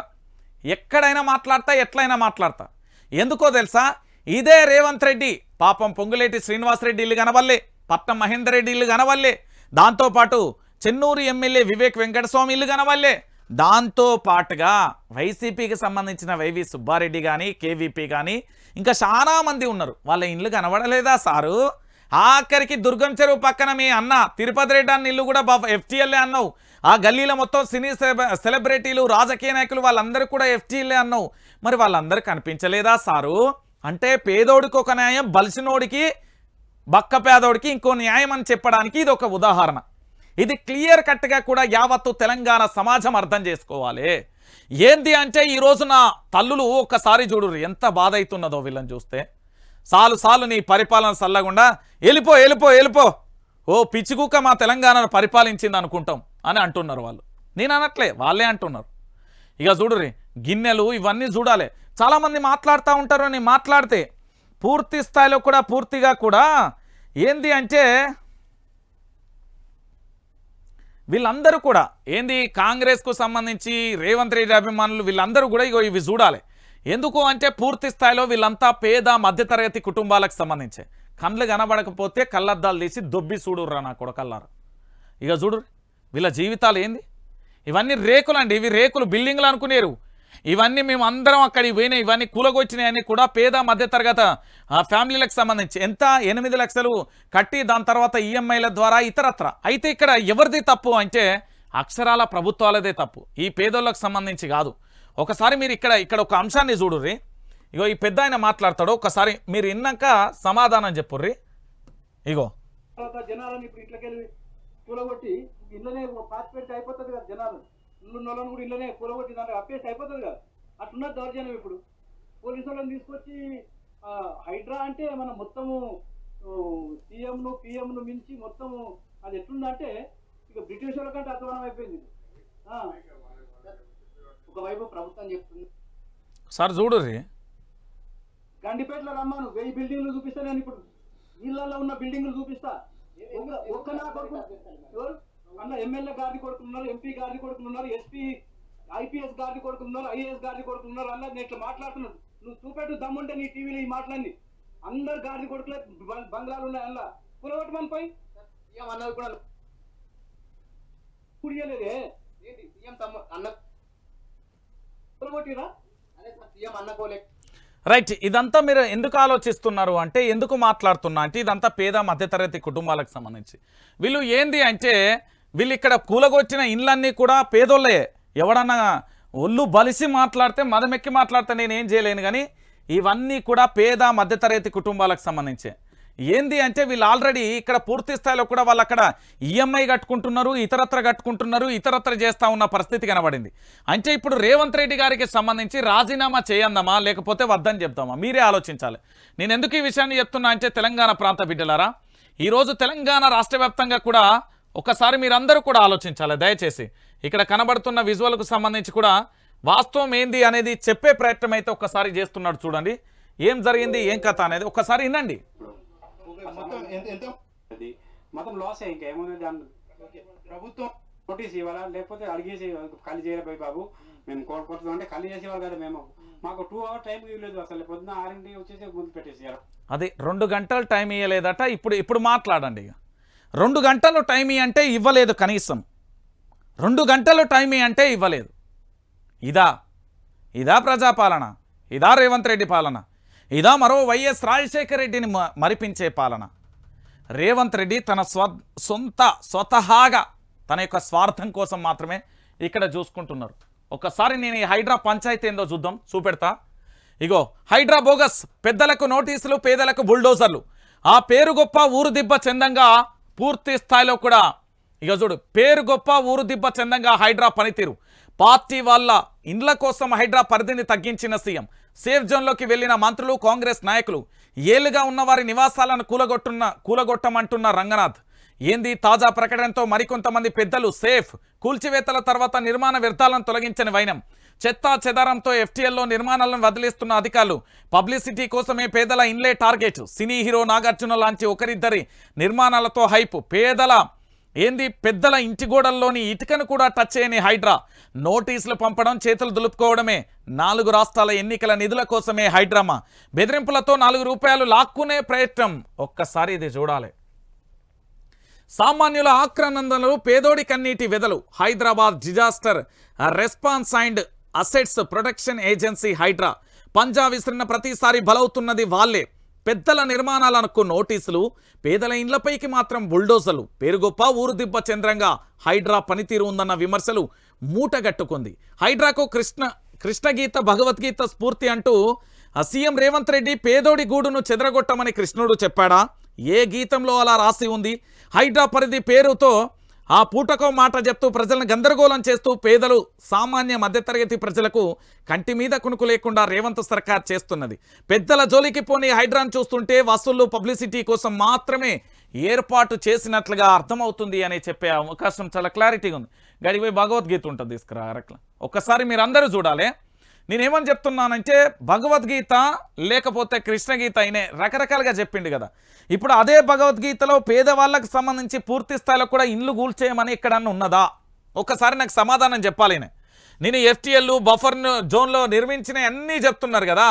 ఎక్కడైనా మాట్లాడతా, ఎట్లయినా మాట్లాడతా. ఎందుకో తెలుసా? ఇదే రేవంత్ రెడ్డి పాపం పొంగులేటి శ్రీనివాసరెడ్డి ఇల్లు కనవల్లే, పట్నం మహేందర్ రెడ్డి ఇల్లు కనవల్లే, దాంతోపాటు చెన్నూరు ఎమ్మెల్యే వివేక్ వెంకటస్వామి ఇల్లు కనవల్లే, దాంతోపాటుగా వైసీపీకి సంబంధించిన వైవి సుబ్బారెడ్డి కానీ, కేవీపీ కానీ ఇంకా చాలా మంది ఉన్నారు. వాళ్ళ ఇల్లు కనబడలేదా సారు? ఆఖరికి దుర్గం చెరువు పక్కన మీ అన్న తిరుపతి రెడ్డి అన్న ఇల్లు కూడా ఎఫ్టీఎల్ఏ అన్నావు. ఆ గల్లీలో మొత్తం సినీ సెలబ్రిటీలు, రాజకీయ నాయకులు వాళ్ళందరూ కూడా ఎఫ్టీఎల్ఏ అన్నావు. మరి వాళ్ళందరూ కనిపించలేదా సారు? అంటే పేదోడికి ఒక న్యాయం, బలిసినోడికి బక్క పేదోడికి ఇంకో న్యాయం అని చెప్పడానికి ఇది ఒక ఉదాహరణ. ఇది క్లియర్ కట్గా కూడా యావత్తు తెలంగాణ సమాజం అర్థం చేసుకోవాలి. ఏంది అంటే ఈ రోజున తల్లులు ఒక్కసారి చూడు ఎంత బాధ అవుతున్నదో వీళ్ళని చూస్తే. సాలు నీ పరిపాలన సల్లగుండా వెళ్ళిపో ఓ పిచ్చికుక్క మా తెలంగాణను పరిపాలించింది అనుకుంటాం అని అంటున్నారు వాళ్ళు. నేను అనట్లే, వాళ్ళే అంటున్నారు. ఇక చూడుర్రి, గిన్నెలు ఇవన్నీ చూడాలి. చాలామంది మాట్లాడుతూ ఉంటారు. అని మాట్లాడితే పూర్తి స్థాయిలో కూడా పూర్తిగా కూడా ఏంది అంటే వీళ్ళందరూ కూడా ఏంది కాంగ్రెస్కు సంబంధించి రేవంత్ రెడ్డి అభిమానులు వీళ్ళందరూ కూడా ఇవి చూడాలి. ఎందుకు అంటే పూర్తి స్థాయిలో వీళ్ళంతా పేద మధ్యతరగతి కుటుంబాలకు సంబంధించే. కళ్ళు కనబడకపోతే కళ్ళద్దాలు తీసి దొబ్బి చూడుర్రా నా కొడకల్లారా. ఇక చూడు వీళ్ళ జీవితాలు ఏంది. ఇవన్నీ రేకులండి, ఇవి రేకులు, బిల్డింగ్లు అనుకునేరు. ఇవన్నీ మేము అందరం అక్కడికి పోయినాయి, ఇవన్నీ కూలగొచ్చినాయని కూడా పేద మధ్యతరగతి ఫ్యామిలీలకు సంబంధించి ఎంత 8 లక్షలు కట్టి దాని తర్వాత ఈఎంఐల ద్వారా ఇతరత్ర. అయితే ఇక్కడ ఎవరిది తప్పు అంటే అక్షరాల ప్రభుత్వాలదే తప్పు, ఈ పేదోళ్ళకు సంబంధించి కాదు. ఒకసారి మీరు ఇక్కడ ఒక అంశాన్ని చూడుర్రి. ఇగో ఈ పెద్ద ఆయన మాట్లాడతాడు, ఒకసారి మీరు విన్నాక సమాధానం చెప్పుర్రి. ఇగో జనాలను ఇప్పుడు ఇట్లకెళ్ళి కూలగొట్టి ఇళ్ళనే పార్టిసిపేట్ అయిపోతుంది కదా, జనాలు ఇల్లున్నోళ్ళని కూడా ఇళ్ళనే కూలగొట్టి దాంట్లో అప్పేసి అయిపోతుంది కదా. అట్లున్నది దౌర్జన్యం. ఇప్పుడు పోలీసు వాళ్ళని తీసుకొచ్చి హైడ్రా అంటే మనం మొత్తము సీఎంను పిఎంను మించి మొత్తము అది ఎట్లుందంటే ఇక బ్రిటిష్ వాళ్ళ కంటే అధ్వానం అయిపోయింది. ఒకవైపు ప్రభుత్వం చెప్తుంది, సార్ చూడుర్రి, గండిపేటలో రమ్మాను 1000 బిల్డింగ్లు చూపిస్తా, నేను ఇప్పుడు ఇళ్లలో ఉన్న బిల్డింగ్లు చూపిస్తా. ఒక్క నా కొడుకు ఎవరు అన్న ఎమ్మెల్యే గారిని కొడుకున్నారు, ఎంపీ గారిని కొడుకున్నారు, ఎస్పీ ఐపీఎస్ గారిని కొడుకున్నారు, ఐఏఎస్ గారిని కొడుకున్నారు. అన్న నేను ఇట్లా మాట్లాడుతున్నాను, నువ్వు చూపెట్టు దమ్ముంటే నీ టీవీలో ఈ మాటలన్నీ. అందరు గారిని కొడుకులే బంగ్లాలు ఉన్నాయి. అలా కూలగొట్టి మన పై అన్నది కూడా కుడియలేదే ఏంటి సీఎం తమ్మ అన్న కూలగొట్టిరా అదే సీఎం అన్నకోలే. రైట్. ఇదంతా మీరు ఎందుకు ఆలోచిస్తున్నారు అంటే, ఎందుకు మాట్లాడుతున్నా అంటే ఇదంతా పేద మధ్యతరగతి కుటుంబాలకు సంబంధించి. వీళ్ళు ఏంది అంటే వీళ్ళు ఇక్కడ కూలగొచ్చిన ఇండ్లన్నీ కూడా పేదోళ్ళే. ఎవడన్నా ఒళ్ళు బలిసి మాట్లాడితే మదమెక్కి మాట్లాడితే నేనేం చేయలేను, కానీ ఇవన్నీ కూడా పేద మధ్యతరగతి కుటుంబాలకు సంబంధించే. ఏంది అంటే వీళ్ళు ఆల్రెడీ ఇక్కడ పూర్తి స్థాయిలో కూడా వాళ్ళు అక్కడ ఈఎంఐ కట్టుకుంటున్నారు, ఇతరత్ర కట్టుకుంటున్నారు, ఇతరత్ర చేస్తూ ఉన్న పరిస్థితి కనబడింది. అంటే ఇప్పుడు రేవంత్ రెడ్డి గారికి సంబంధించి రాజీనామా చేయందామా లేకపోతే వద్దని చెప్తామా, మీరే ఆలోచించాలి. నేను ఎందుకు ఈ విషయాన్ని చెప్తున్నా అంటే, తెలంగాణ ప్రాంత బిడ్డలారా, ఈరోజు తెలంగాణ రాష్ట్ర వ్యాప్తంగా కూడా ఒకసారి మీరందరూ కూడా ఆలోచించాలి దయచేసి. ఇక్కడ కనబడుతున్న విజువల్కు సంబంధించి కూడా వాస్తవం ఏంది అనేది చెప్పే ప్రయత్నం అయితే ఒక్కసారి చేస్తున్నాడు. చూడండి ఏం జరిగింది, ఏం కథ అనేది ఒక్కసారి వినండి. మొత్తం లాస్ ఇంకా ఏముంది, దాన్ని ప్రభుత్వం నోటీస్ ఇవ్వాలా లేకపోతే అడిగేసి ఖాళీ చేయలేకపోయి బాబు మేము కోరుకుంటున్నాం అంటే ఖాళీ చేసేవాళ్ళు కదా. మేము మాకు 2 hours టైం ఇవ్వలేదు, అసలు పొద్దున 6 వచ్చేసి ముందు పెట్టేసేయాలి. అది 2 గంటలు టైం ఇవ్వలేదట. ఇప్పుడు మాట్లాడండి. ఇక 2 గంటలు టైం అంటే ఇవ్వలేదు, కనీసం 2 గంటలు టైం అంటే ఇవ్వలేదు. ఇదా ప్రజాపాలన? ఇదా రేవంత్ రెడ్డి పాలన? ఇదా మరో వైఎస్ రాజశేఖర రెడ్డిని మరిపించే పాలన? రేవంత్ రెడ్డి తన స్వతహాగా తన యొక్క స్వార్థం కోసం మాత్రమే ఇక్కడ చూసుకుంటున్నారు. ఒకసారి నేను ఈ హైడ్రా పంచాయతీ ఏందో చూపెడతా. ఇగో హైడ్రా బోగస్, పెద్దలకు నోటీసులు, పేదలకు బుల్డోజర్లు. ఆ పేరు గొప్ప ఊరు దిబ్బ చందంగా పూర్తి స్థాయిలో కూడా ఇక చూడు, పేరు గొప్ప ఊరు దిబ్బ చందంగా హైడ్రా పనితీరు. పార్టీ వాళ్ళ ఇండ్ల కోసం హైడ్రా పరిధిని తగ్గించిన సీఎం. సేఫ్ జోన్లోకి వెళ్లిన మంత్రులు, కాంగ్రెస్ నాయకులు. ఏళ్లుగా ఉన్న వారి నివాసాలను కూలగొట్టమంటున్న రంగనాథ్. ఏంది తాజా ప్రకటనతో మరికొంతమంది పెద్దలు సేఫ్. కూల్చివేతల తర్వాత నిర్మాణ వ్యర్థాలను తొలగించని వైనం. చెత్తా చెదారంతో ఎఫ్టీఎల్లో నిర్మాణాలను వదిలిస్తున్న అధికారులు. పబ్లిసిటీ కోసమే పేదల ఇన్లే టార్గెట్. సినీ హీరో నాగార్జున లాంటి ఒకరిద్దరి నిర్మాణాలతో హైప్. పెద్దల ఇంటి గోడల్లోని ఇటుకను కూడా టచ్ చేయని హైడ్రా. నోటీసులు పంపడం, చేతులు దులుపుకోవడమే. 4 రాష్ట్రాల ఎన్నికల నిధుల కోసమే హైడ్రామా. బెదిరింపులతో 4 రూపాయలు లాక్కునే ప్రయత్నం. ఒక్కసారి ఇది చూడాలి. సామాన్యుల ఆక్రమణలు, పేదోడి కన్నీటి వెదలు. Hyderabad disaster response and assets protection agency HYDRAA. పంజా విసిరిన ప్రతిసారి బలవుతున్నది వాళ్ళే. పెద్దల నిర్మాణాలకు నోటీసులు, పేదల ఇండ్లపైకి మాత్రం బుల్డోజర్లు. పేరు గొప్ప ఊరు దిబ్బ చంద్రంగా హైడ్రా పనితీరు ఉందన్న విమర్శలు మూటగట్టుకుంది. హైడ్రాకు కృష్ణగీత, భగవద్గీత స్ఫూర్తి అంటూ సీఎం రేవంత్ రెడ్డి పేదోడి గూడును చెదరగొట్టమని కృష్ణుడు చెప్పాడా? ఏ గీతంలో అలా రాసి ఉంది? హైడ్రా పరిధి పేరుతో ఆ పూటకో మాట చెప్తూ ప్రజలను గందరగోళం చేస్తూ పేదలు, సామాన్య మధ్యతరగతి ప్రజలకు కంటి మీద కునుకు లేకుండా రేవంత్ సర్కార్ చేస్తున్నది. పెద్దల జోలికి పోని హైడ్రాను చూస్తుంటే వసూళ్లు, పబ్లిసిటీ కోసం మాత్రమే ఏర్పాటు చేసినట్లుగా అర్థమవుతుంది అని చెప్పే అవకాశం చాలా క్లారిటీగా ఉంది. గడిపోయి భగవద్గీత ఉంటుంది తీసుకురా అరట్లా. ఒక్కసారి మీరు అందరూ చూడాలి. నేనేమని చెప్తున్నానంటే, భగవద్గీత లేకపోతే కృష్ణగీత అయినే రకరకాలుగా చెప్పిండు కదా. ఇప్పుడు అదే భగవద్గీతలో పేదవాళ్ళకు సంబంధించి పూర్తి స్థాయిలో కూడా ఇండ్లు కూల్చేయమని ఎక్కడన్నా ఉన్నదా? ఒక్కసారి నాకు సమాధానం చెప్పాలి. నేను ఎఫ్టీఎల్ బఫర్ జోన్లో నిర్మించిన అన్నీ చెప్తున్నారు కదా.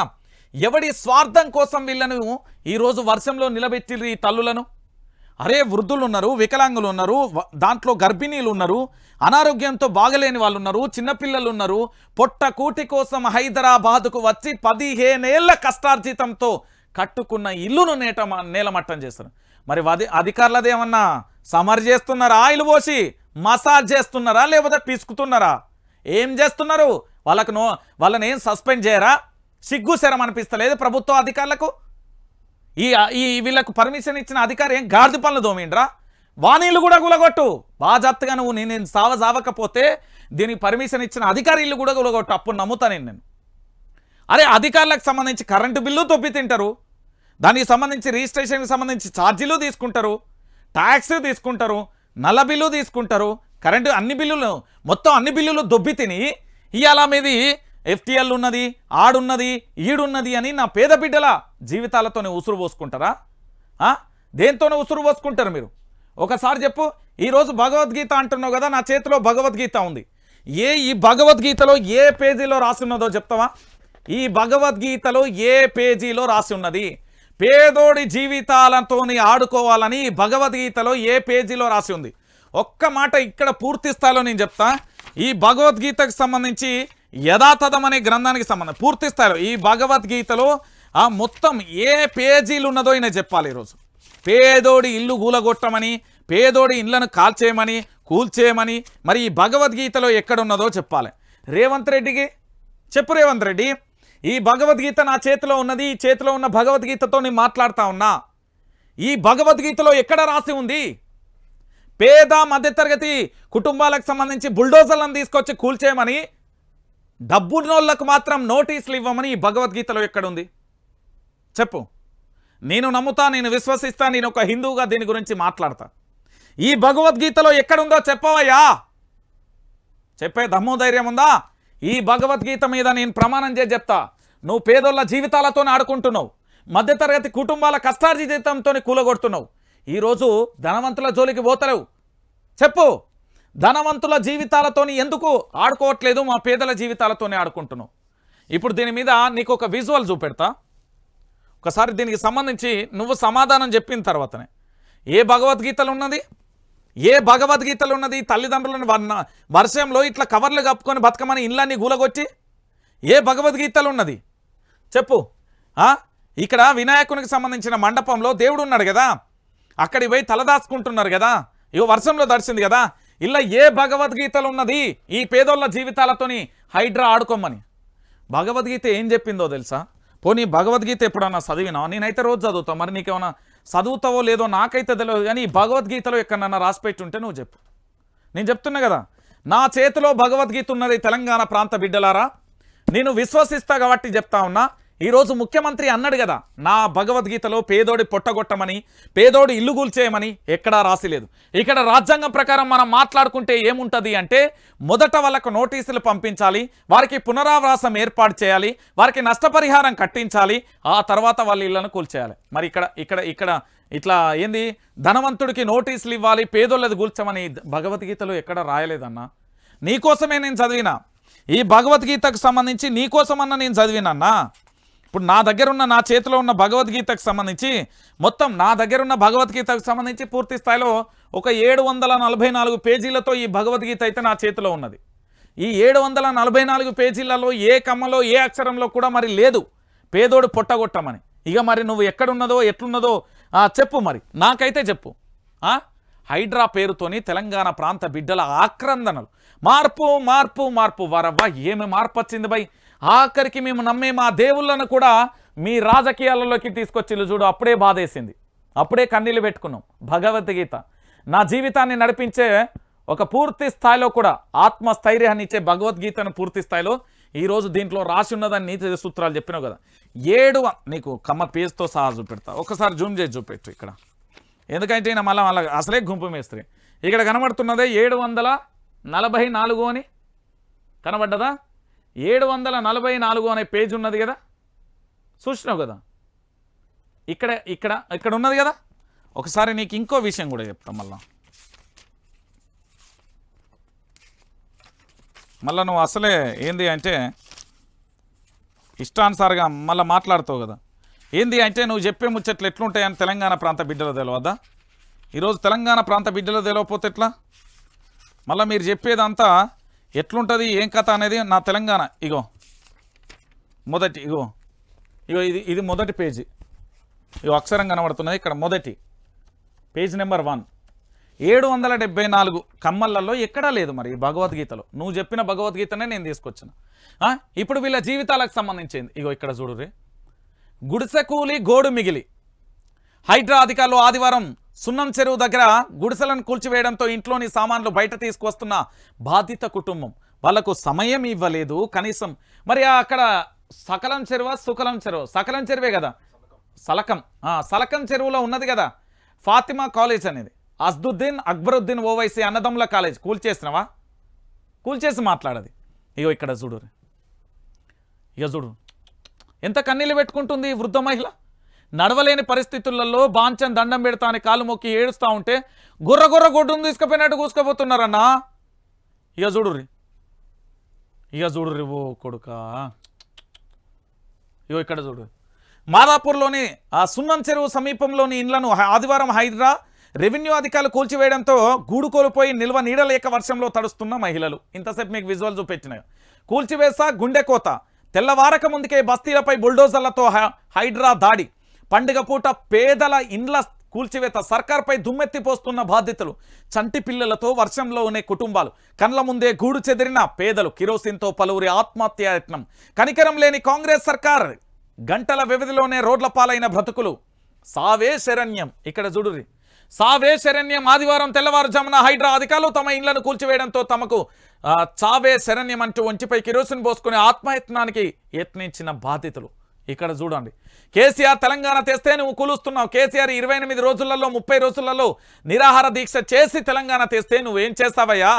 ఎవడి స్వార్థం కోసం వీళ్ళను ఈరోజు వర్షంలో నిలబెట్టిర్రు ఈ తల్లులను? అరే వృద్ధులు ఉన్నారు, వికలాంగులు ఉన్నారు, దాంట్లో గర్భిణీలు ఉన్నారు, అనారోగ్యంతో బాగలేని వాళ్ళు ఉన్నారు, చిన్నపిల్లలు ఉన్నారు. పొట్ట కూటి కోసం హైదరాబాద్కు వచ్చి 15 ఏళ్ల కష్టార్జితంతో కట్టుకున్న ఇల్లును నేలమట్టం చేస్తారు. మరి అధికారులది ఏమన్నా సమర్ చేస్తున్నారా, ఆయిల్ పోసి మసాజ్ చేస్తున్నారా, లేకపోతే పిసుకుతున్నారా? ఏం చేస్తున్నారు? వాళ్ళని ఏం సస్పెండ్ చేయరా? సిగ్గు శరం అనిపిస్తలేదు ప్రభుత్వ అధికారులకు? వీళ్ళకు పర్మిషన్ ఇచ్చిన అధికారి ఏం గాడిద పనులు దోమిండ్రా? వానీళ్ళు కూడా గులగొట్టు బాజాప్తగా. నువ్వు నేను సావకపోతే దీనికి పర్మిషన్ ఇచ్చిన అధికారి ఇల్లు కూడా గులగొట్టు, అప్పుడు నమ్ముతాను నేను. అరే అధికారులకు సంబంధించి కరెంటు బిల్లు తొప్పి తింటారు, దానికి సంబంధించి రిజిస్ట్రేషన్కి సంబంధించి ఛార్జీలు తీసుకుంటారు, ట్యాక్స్ తీసుకుంటారు, నల్ల బిల్లు తీసుకుంటారు, కరెంటు అన్ని బిల్లులు మొత్తం అన్ని బిల్లులు దొబ్బి తిని ఇవాళ మీది FTL ఉన్నది, ఆడున్నది, ఈడున్నది అని నా పేద బిడ్డల జీవితాలతోనే ఉసురు పోసుకుంటారా? దేంతోనే ఉసురు పోసుకుంటారు మీరు? ఒకసారి చెప్పు. ఈరోజు భగవద్గీత అంటున్నావు కదా, నా చేతిలో భగవద్గీత ఉంది. ఈ భగవద్గీతలో ఏ పేజీలో రాసి ఉన్నదో చెప్తావా? ఈ భగవద్గీతలో ఏ పేజీలో రాసి ఉన్నది? పేదోడి జీవితాలతోని ఆడుకోవాలని భగవద్గీతలో ఏ పేజీలో రాసి ఉంది? ఒక్క మాట ఇక్కడ పూర్తి స్థాయిలో నేను చెప్తా. ఈ భగవద్గీతకు సంబంధించి యథాతథం అనే గ్రంథానికి సంబంధించి పూర్తి స్థాయిలో ఈ భగవద్గీతలో మొత్తం ఏ పేజీలు ఉన్నదో ఈయన చెప్పాలి. ఈరోజు పేదోడి ఇల్లు కూలగొట్టమని, పేదోడి ఇళ్లను కాల్చేయమని, కూల్చేయమని మరి ఈ భగవద్గీతలో ఎక్కడున్నదో చెప్పాలి. రేవంత్ రెడ్డికి చెప్పు. రేవంత్ రెడ్డి, ఈ భగవద్గీత నా చేతిలో ఉన్నది, ఈ చేతిలో ఉన్న భగవద్గీతతో నేను మాట్లాడుతా ఉన్నా. ఈ భగవద్గీతలో ఎక్కడ రాసి ఉంది? పేద మధ్యతరగతి కుటుంబాలకు సంబంధించి బుల్డోజర్లను తీసుకొచ్చి కూల్చేయమని, డబ్బున్నోళ్లకు మాత్రం నోటీసులు ఇవ్వమని ఈ భగవద్గీతలో ఎక్కడుంది చెప్పు. నేను నమ్ముతా, నేను విశ్వసిస్తా, నేను ఒక హిందువుగా దీని గురించి మాట్లాడతా. ఈ భగవద్గీతలో ఎక్కడుందో చెప్పవయ్యా. చెప్పే దమ్ము ధైర్యం ఉందా? ఈ భగవద్గీత మీద నేను ప్రమాణం చేసి చెప్తా. నువ్వు పేదోళ్ళ జీవితాలతో ఆడుకుంటున్నావు, మధ్యతరగతి కుటుంబాల కష్టార్జితంతో కూలగొడుతున్నావు. ఈరోజు ధనవంతుల జోలికి పోతలేవు. చెప్పు, ధనవంతుల జీవితాలతోని ఎందుకు ఆడుకోవట్లేదు, మా పేదల జీవితాలతోనే ఆడుకుంటున్నావు? ఇప్పుడు దీని మీద నీకు ఒక విజువల్ చూపెడతా. ఒకసారి దీనికి సంబంధించి నువ్వు సమాధానం చెప్పిన తర్వాతనే ఏ భగవద్గీతలు ఉన్నది, ఏ భగవద్గీతలు ఉన్నది? తల్లిదండ్రులను వర్షంలో ఇట్లా కవర్లు కప్పుకొని బతకమని ఇళ్ళన్నీ గూలగొచ్చి ఏ భగవద్గీతలు ఉన్నది చెప్పు. ఇక్కడ వినాయకునికి సంబంధించిన మండపంలో దేవుడు ఉన్నాడు కదా, అక్కడికి పోయి తలదాచుకుంటున్నారు కదా, ఇగో వర్షంలో దర్శింది కదా, ఇలా ఏ భగవద్గీతలు ఉన్నది ఈ పేదోళ్ళ జీవితాలతోని హైడ్రా ఆడుకోమని? భగవద్గీత ఏం చెప్పిందో తెలుసా? పోనీ భగవద్గీత ఎప్పుడన్నా చదివినా? నేనైతే రోజు చదువుతా. మరి నీకేమన్నా చదువుతావో లేదో నాకైతే తెలియదు, కానీ ఈ భగవద్గీతలో ఎక్కడన్నా రాసిపెట్టి ఉంటే నువ్వు చెప్పు. నేను చెప్తున్నా కదా, నా చేతిలో భగవద్గీత ఉన్నది. తెలంగాణ ప్రాంత బిడ్డలారా, నేను విశ్వసిస్తా కాబట్టి చెప్తా ఉన్నా. ఈరోజు ముఖ్యమంత్రి అన్నాడు కదా, నా భగవద్గీతలో పేదోడి పొట్టగొట్టమని, పేదోడి ఇల్లు కూల్చేయమని ఎక్కడా రాసిలేదు. ఇక్కడ రాజ్యాంగం ప్రకారం మనం మాట్లాడుకుంటే ఏముంటుంది అంటే, మొదట వాళ్ళకు నోటీసులు పంపించాలి, వారికి పునరావాసం ఏర్పాటు చేయాలి, వారికి నష్టపరిహారం కట్టించాలి, ఆ తర్వాత వాళ్ళ ఇళ్లను కూల్చేయాలి. మరి ఇక్కడ ఇట్లా ఏంది, ధనవంతుడికి నోటీసులు ఇవ్వాలి, పేదోళ్ళది కూల్చమని భగవద్గీతలో ఎక్కడ రాయలేదన్నా. నీకోసమే నేను చదివినా ఈ భగవద్గీతకు సంబంధించి, నీకోసమన్నా నేను చదివినన్నా. ఇప్పుడు నా దగ్గర ఉన్న, నా చేతిలో ఉన్న భగవద్గీతకు సంబంధించి మొత్తం నా దగ్గర ఉన్న భగవద్గీతకు సంబంధించి పూర్తి స్థాయిలో ఒక 744 పేజీలతో ఈ భగవద్గీత అయితే నా చేతిలో ఉన్నది. ఈ 744 పేజీలలో ఏ కమ్మలో ఏ అక్షరంలో కూడా మరి లేదు పేదోడు పొట్టగొట్టమని. ఇక మరి నువ్వు ఎక్కడున్నదో ఎట్లున్నదో చెప్పు, మరి నాకైతే చెప్పు. హైడ్రా పేరుతోని తెలంగాణ ప్రాంత బిడ్డల ఆక్రందనలు, మార్పు మార్పు మార్పు, వరవ్వ ఏమి మార్పు వచ్చింది బై? ఆఖరికి మేము నమ్మే మా దేవుళ్ళను కూడా మీ రాజకీయాలలోకి తీసుకొచ్చి చూడు, అప్పుడే బాధేసింది, అప్పుడే కన్నీళ్ళు పెట్టుకున్నాం. భగవద్గీత నా జీవితాన్ని నడిపించే ఒక పూర్తి స్థాయిలో కూడా ఆత్మస్థైర్యాన్ని ఇచ్చే భగవద్గీతను పూర్తి స్థాయిలో ఈరోజు దీంట్లో రాసి ఉన్నదని నీతి సూత్రాలు చెప్పినావు కదా, నీకు కమ్మ పేజ్తో సహా చూపెడతా. ఒకసారి జూమ్ చేసి చూపెట్టు ఇక్కడ, ఎందుకంటే ఈయన మళ్ళీ అసలే గుంపు మేస్త్రి. ఇక్కడ కనబడుతున్నదే 744 అని కనబడ్డదా? 744 అనే పేజ్ ఉన్నది కదా, చూసినావు కదా, ఇక్కడ ఉన్నది కదా. ఒకసారి నీకు ఇంకో విషయం కూడా చెప్తాం. మళ్ళా నువ్వు అసలే ఏంది అంటే ఇష్టానుసారిగా మళ్ళీ మాట్లాడుతావు కదా. ఏంది అంటే నువ్వు చెప్పే ముచ్చట్లు ఎట్లుంటాయని తెలంగాణ ప్రాంత బిడ్డలు తెలియదా? ఈరోజు తెలంగాణ ప్రాంత బిడ్డలు తెలియకపోతే ఎట్లా? మళ్ళీ మీరు చెప్పేదంతా ఎట్లుంటుంది ఏం కథ అనేది నా తెలంగాణ ఇగో ఇది మొదటి పేజీ. ఇగో అక్షరం కనబడుతున్నది ఇక్కడ, మొదటి పేజ్ నెంబర్ 1. 774 కమ్మలలో ఎక్కడా లేదు మరి భగవద్గీతలో. నువ్వు చెప్పిన భగవద్గీతనే నేను తీసుకొచ్చిన. ఇప్పుడు వీళ్ళ జీవితాలకు సంబంధించింది ఇగో ఇక్కడ చూడు రే. గుడిసె కూలి గోడు మిగిలి హైడ్రా అధికారులు ఆదివారం సున్నం చెరువు దగ్గర గుడిసెలను కూల్చివేయడంతో ఇంట్లోని సామాన్లు బయట తీసుకొస్తున్న బాధిత కుటుంబం. వాళ్లకు సమయం ఇవ్వలేదు కనీసం. మరి అక్కడ సకలం చెరువ సుకలం చెరువు, సకలం చెరువే కదా, సలకం చెరువులో ఉన్నది కదా ఫాతిమా కాలేజ్ అనేది. అస్దుద్దీన్ అక్బరుద్దీన్ ఓవైసీ అన్నదమ్ముల కాలేజ్ కూల్చేసినవా? కూల్చేసి మాట్లాడది. ఇగో ఇక్కడ చూడు, ఎంత కన్నీళ్ళు పెట్టుకుంటుంది వృద్ధ మహిళ. నడవలేని పరిస్థితులలో బాంచన్ దండం పెడతా అని కాలు మొక్కి ఏడుస్తూ ఉంటే గుర్ర గొడ్డును తీసుకుపోయినట్టు కూసుకుపోతున్నారన్నా. ఇక చూడుర్రి ఓ కొడుకా. ఇగో ఇక్కడ చూడు, మాదాపూర్లోని ఆ సున్నం చెరువు సమీపంలోని ఇండ్లను ఆదివారం హైడ్రా రెవెన్యూ అధికారులు కూల్చివేయడంతో గూడు కోల్పోయి నిల్వ నీడలేక వర్షంలో తడుస్తున్న మహిళలు. ఇంతసేపు మీకు విజువల్ చూపించినాయి. కూల్చివేసా గుండెకోత. తెల్లవారక ముందుకే బస్తీలపై బుల్డోజర్లతో హైడ్రా దాడి. పండుగ పూట పేదల ఇండ్ల కూల్చివేత. సర్కార్పై దుమ్మెత్తిపోస్తున్న బాధితులు. చంటి పిల్లలతో వర్షంలో ఉన్న కుటుంబాలు. కండ్ల ముందే గూడు చెదిరిన పేదలు. కిరోసిన్తో పలువురి ఆత్మహత్యాయత్నం. కనికరం లేని కాంగ్రెస్ సర్కార్. గంటల వ్యవధిలోనే రోడ్ల పాలైన బ్రతుకులు. సావే శరణ్యం. ఇక్కడ చూడురి, సావే శరణ్యం. ఆదివారం తెల్లవారుజామున హైడ్రా అధికారులు తమ ఇండ్లను కూల్చివేయడంతో తమకు చావే శరణ్యం అంటూ ఒంటిపై కిరోసిన్ పోసుకుని ఆత్మయత్నానికి యత్నించిన బాధితులు. ఇక్కడ చూడండి, కేసీఆర్ తెలంగాణ తెస్తే నువ్వు కూలుస్తున్నావు. కేసీఆర్ 28 రోజులలో 30 రోజులలో నిరాహార దీక్ష చేసి తెలంగాణ తెస్తే నువ్వేం చేస్తావయ్యా?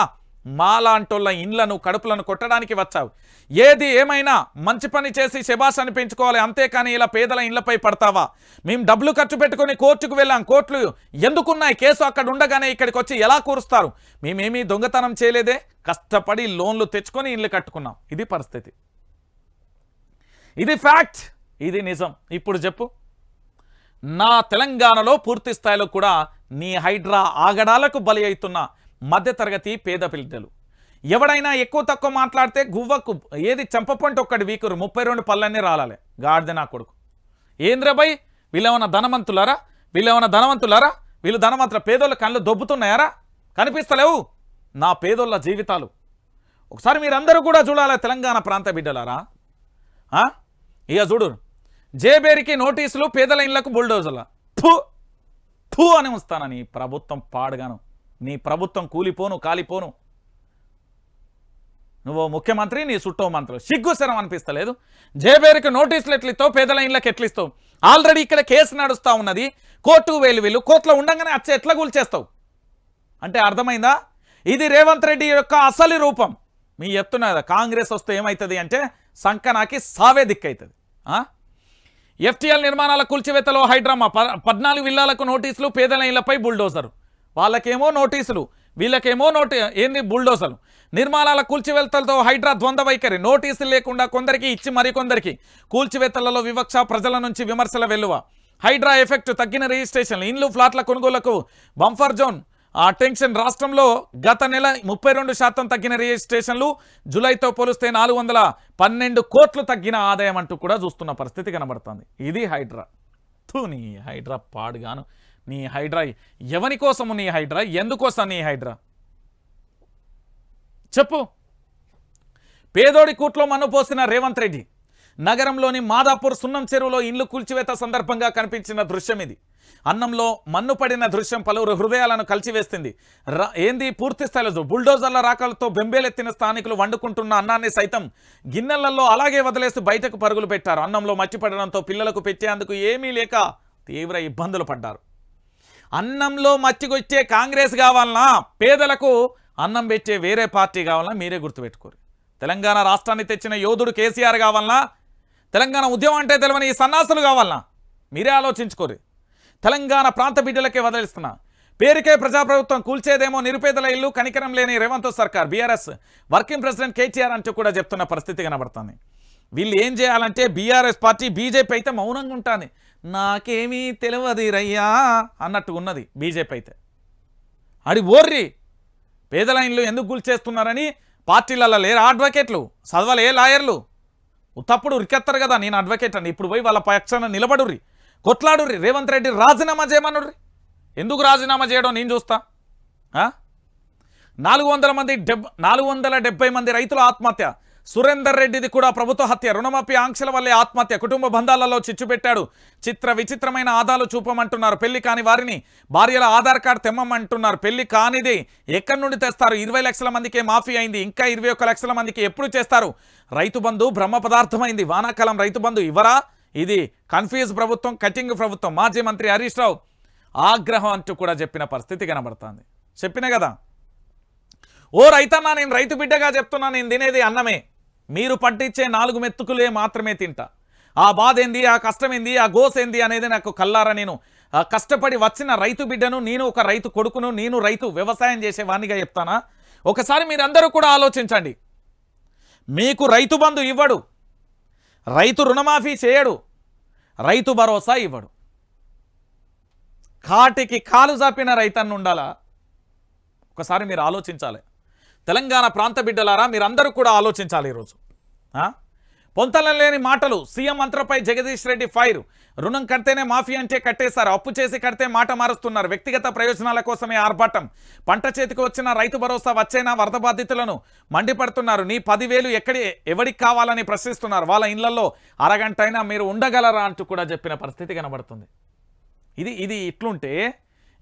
మాలాంటోళ్ళ ఇండ్లను కడుపులను కొట్టడానికి వచ్చావు. ఏది ఏమైనా మంచి పని చేసి శభాష్ అనిపించుకోవాలి, అంతేకాని ఇలా పేదల ఇండ్లపై పడతావా? మేము డబ్బులు ఖర్చు పెట్టుకుని కోర్టుకు వెళ్ళాం. కోర్టులు ఎందుకున్నాయి? కేసు అక్కడ ఉండగానే ఇక్కడికి వచ్చి ఎలా కూరుస్తారు? మేమేమీ దొంగతనం చేయలేదే, కష్టపడి లోన్లు తెచ్చుకొని ఇండ్లు కట్టుకున్నాం. ఇది పరిస్థితి, ఇది ఫ్యాక్ట్, ఇది నిజం. ఇప్పుడు చెప్పు, నా తెలంగాణలో పూర్తి స్థాయిలో కూడా నీ హైడ్రా ఆగడాలకు బలి అవుతున్న మధ్యతరగతి పేద పిల్లలు. ఎవడైనా ఎక్కువ తక్కువ మాట్లాడితే గువ్వకు ఏది చంపపంటే ఒక్కటి వీకురు 32 పళ్ళన్నీ రాలాలి. గాడిద నా కొడుకు. ఏంద్రబాయ్ వీళ్ళేమన్నా ధనవంతులారా? వీళ్ళు ధనవంతుల పేదోళ్ళ కళ్ళు దొబ్బుతున్నాయారా? కనిపిస్తలేవు నా పేదోళ్ళ జీవితాలు. ఒకసారి మీరందరూ కూడా చూడాలి తెలంగాణ ప్రాంత బిడ్డలారా. ఇక చూడు, జేబేరికి నోటీసులు, పేదల ఇళ్లకు బుల్డోజర్ల. ఫూ అని ఉంస్తాను. నీ ప్రభుత్వం పాడుగాను, నీ ప్రభుత్వం కూలిపోను కాలిపోను. నువ్వు ముఖ్యమంత్రి, నీ చుట్టూ మంత్రులు. సిగ్గుశరం అనిపిస్తలేదు? జేబేరికి నోటీసులు ఎట్లిస్తావు, పేదల ఇళ్ళకి ఎట్లిస్తావు? ఆల్రెడీ ఇక్కడ కేసు నడుస్తూ ఉన్నది, కోర్టుకు వీళ్ళు కోర్టులో ఉండగానే అచ్చ ఎట్లా కూల్చేస్తావు అంటే అర్థమైందా? ఇది రేవంత్ రెడ్డి యొక్క అసలు రూపం. మీ ఎత్తున్నదా కాంగ్రెస్ వస్తే ఏమవుతుంది అంటే సంకనాకి సావే దిక్కవుతుంది. ఎఫ్టీఎల్ నిర్మాణాల కూల్చివేతలో హైడ్రామా. 14 విల్లాలకు నోటీసులు, పేదల ఇళ్లపై బుల్డోజరు. వాళ్ళకేమో నోటీసులు, వీళ్ళకేమో ఏంది బుల్డోజర్లు. నిర్మాణాల కూల్చివేతలతో హైడ్రా ద్వంద్వ వైఖరి. నోటీసులు లేకుండా కొందరికి ఇచ్చి మరికొందరికి. కూల్చివేతలలో వివక్ష, ప్రజల నుంచి విమర్శల వెల్లువ. హైడ్రా ఎఫెక్ట్, తగ్గిన రిజిస్ట్రేషన్లు. ఇండ్లు ఫ్లాట్ల కొనుగోలుకు బంఫర్ జోన్ టెన్షన్. రాష్ట్రంలో గత నెల 32% తగ్గిన రిజిస్ట్రేషన్లు. జూలైతో పోలిస్తే 412 కోట్లు తగ్గిన ఆదాయం అంటూ కూడా చూస్తున్న పరిస్థితి కనబడుతుంది. ఇది హైడ్రా. నీ హైడ్రా పాడుగాను. నీ హైడ్రా ఎవరి కోసము? నీ హైడ్రా ఎందుకోసం? నీ హైడ్రా చెప్పు. పేదోడి కూట్లో మన్ను పోసిన రేవంత్ రెడ్డి. నగరంలోని మాదాపూర్ సున్నం చెరువులో ఇండ్లు కూల్చివేత సందర్భంగా కనిపించిన దృశ్యం ఇది. అన్నంలో మన్ను పడిన దృశ్యం పలువురు హృదయాలను కలిచివేస్తుంది. ఏంది పూర్తి స్థాయిలో బుల్డోజర్ల రాకలతో బెంబేలెత్తిన స్థానికులు వండుకుంటున్న అన్నాన్ని సైతం గిన్నెలలో అలాగే వదిలేసి బయటకు పరుగులు పెట్టారు. అన్నంలో మట్టి పడడంతో పిల్లలకు పెట్టేందుకు ఏమీ లేక తీవ్ర ఇబ్బందులు పడ్డారు. అన్నంలో మచ్చిగొచ్చే కాంగ్రెస్ కావాలన్నా, పేదలకు అన్నం పెట్టే వేరే పార్టీ కావాలన్నా మీరే గుర్తుపెట్టుకోరు. తెలంగాణ రాష్ట్రాన్ని తెచ్చిన యోధుడు కేసీఆర్ కావాలన్నా, తెలంగాణ ఉద్యమం అంటే తెలియని ఈ సన్నాసులు కావాలన్నా మీరే ఆలోచించుకోరు. తెలంగాణ ప్రాంత బిడ్డలకే వదిలిస్తున్నా. పేరుకే ప్రజాప్రభుత్వం కూల్చేదేమో నిరుపేదల ఇల్లు. కనికరం లేని రేవంత్ సర్కార్. బీఆర్ఎస్ వర్కింగ్ ప్రెసిడెంట్ కేసీఆర్ అంటూ కూడా చెప్తున్న పరిస్థితి కనబడుతుంది. వీళ్ళు ఏం చేయాలంటే బీఆర్ఎస్ పార్టీ, బీజేపీ అయితే మౌనంగా ఉంటుంది. నాకేమీ తెలియదురయ్యా అన్నట్టు ఉన్నది బీజేపీ అయితే. అడి ఓర్రి పేదల ఇండ్లు ఎందుకు గుల్చేస్తున్నారని పార్టీలలో లేరు అడ్వకేట్లు, చదవలే లాయర్లు, తప్పుడు ఉరికెత్తారు కదా. నేను అడ్వకేట్ అండి, ఇప్పుడు పోయి వాళ్ళ పక్షాన నిలబడుర్రి, కొట్లాడుర్రి. రేవంత్ రెడ్డి రాజీనామా చేయమనుర్రి. ఎందుకు రాజీనామా చేయడం నేను చూస్తా. 470 మంది రైతుల ఆత్మహత్య. సురేందర్ రెడ్డిది కూడా ప్రభుత్వ హత్య. రుణమాఫీ ఆంక్షల వల్లే ఆత్మహత్య. కుటుంబ బంధాలలో చిచ్చు పెట్టాడు. విచిత్రమైన ఆదాలు చూపమంటున్నారు. పెళ్లి కాని వారిని భార్యల ఆధార్ కార్డు తెమ్మమంటున్నారు. పెళ్లి కానిది ఎక్కడి నుండి తెస్తారు? 20 లక్షల మందికే మాఫీ అయింది, ఇంకా 21 లక్షల మందికి ఎప్పుడు చేస్తారు? రైతు బంధు బ్రహ్మ పదార్థమైంది. వానాకాలం రైతు బంధు ఇవ్వరా? ఇది కన్ఫ్యూజ్ ప్రభుత్వం, కటింగ్ ప్రభుత్వం. మాజీ మంత్రి హరీష్ రావు ఆగ్రహం అంటూ కూడా చెప్పిన పరిస్థితి కనబడుతుంది. చెప్పిన కదా, ఓ రైతన్నా నేను రైతు బిడ్డగా చెప్తున్నా, నేను తినేది అన్నమే, మీరు పట్టించే 4 మెతుకులే మాత్రమే తింటా. ఆ బాధ ఏంది, ఆ కష్టం ఏంది, ఆ గోసేంది అనేది నాకు కల్లారా నేను కష్టపడి వచ్చిన రైతు బిడ్డను, నేను ఒక రైతు కొడుకును, నేను రైతు వ్యవసాయం చేసేవాడినిగా చెప్తానా? ఒకసారి మీరందరూ కూడా ఆలోచించండి. మీకు రైతు బంధు ఇవ్వడు, రైతు రుణమాఫీ చేయడు, రైతు భరోసా ఇవ్వడు. కాటికి కాలు జాపిన రైతన్ను ఉండాలా? ఒకసారి మీరు ఆలోచించాలి. తెలంగాణ ప్రాంత బిడ్డలారా మీరందరూ కూడా ఆలోచించాలి. ఈరోజు పొంతన లేని మాటలు. సీఎం మంత్రపై జగదీష్ రెడ్డి ఫైర్. రుణం కడితేనే మాఫీ అంటే కట్టేశారు, అప్పు చేసి కడితే మాట మారుస్తున్నారు. వ్యక్తిగత ప్రయోజనాల కోసమే ఆర్భాటం. పంట చేతికి వచ్చిన రైతు భరోసా వచ్చేనా? వరద బాధితులను మండిపడుతున్నారు. నీ 10,000 ఎవరికి కావాలని ప్రశ్నిస్తున్నారు. వాళ్ళ ఇళ్లలో అరగంట అయినా మీరు ఉండగలరా అంటూ కూడా చెప్పిన పరిస్థితి కనబడుతుంది. ఇది ఇట్లుంటే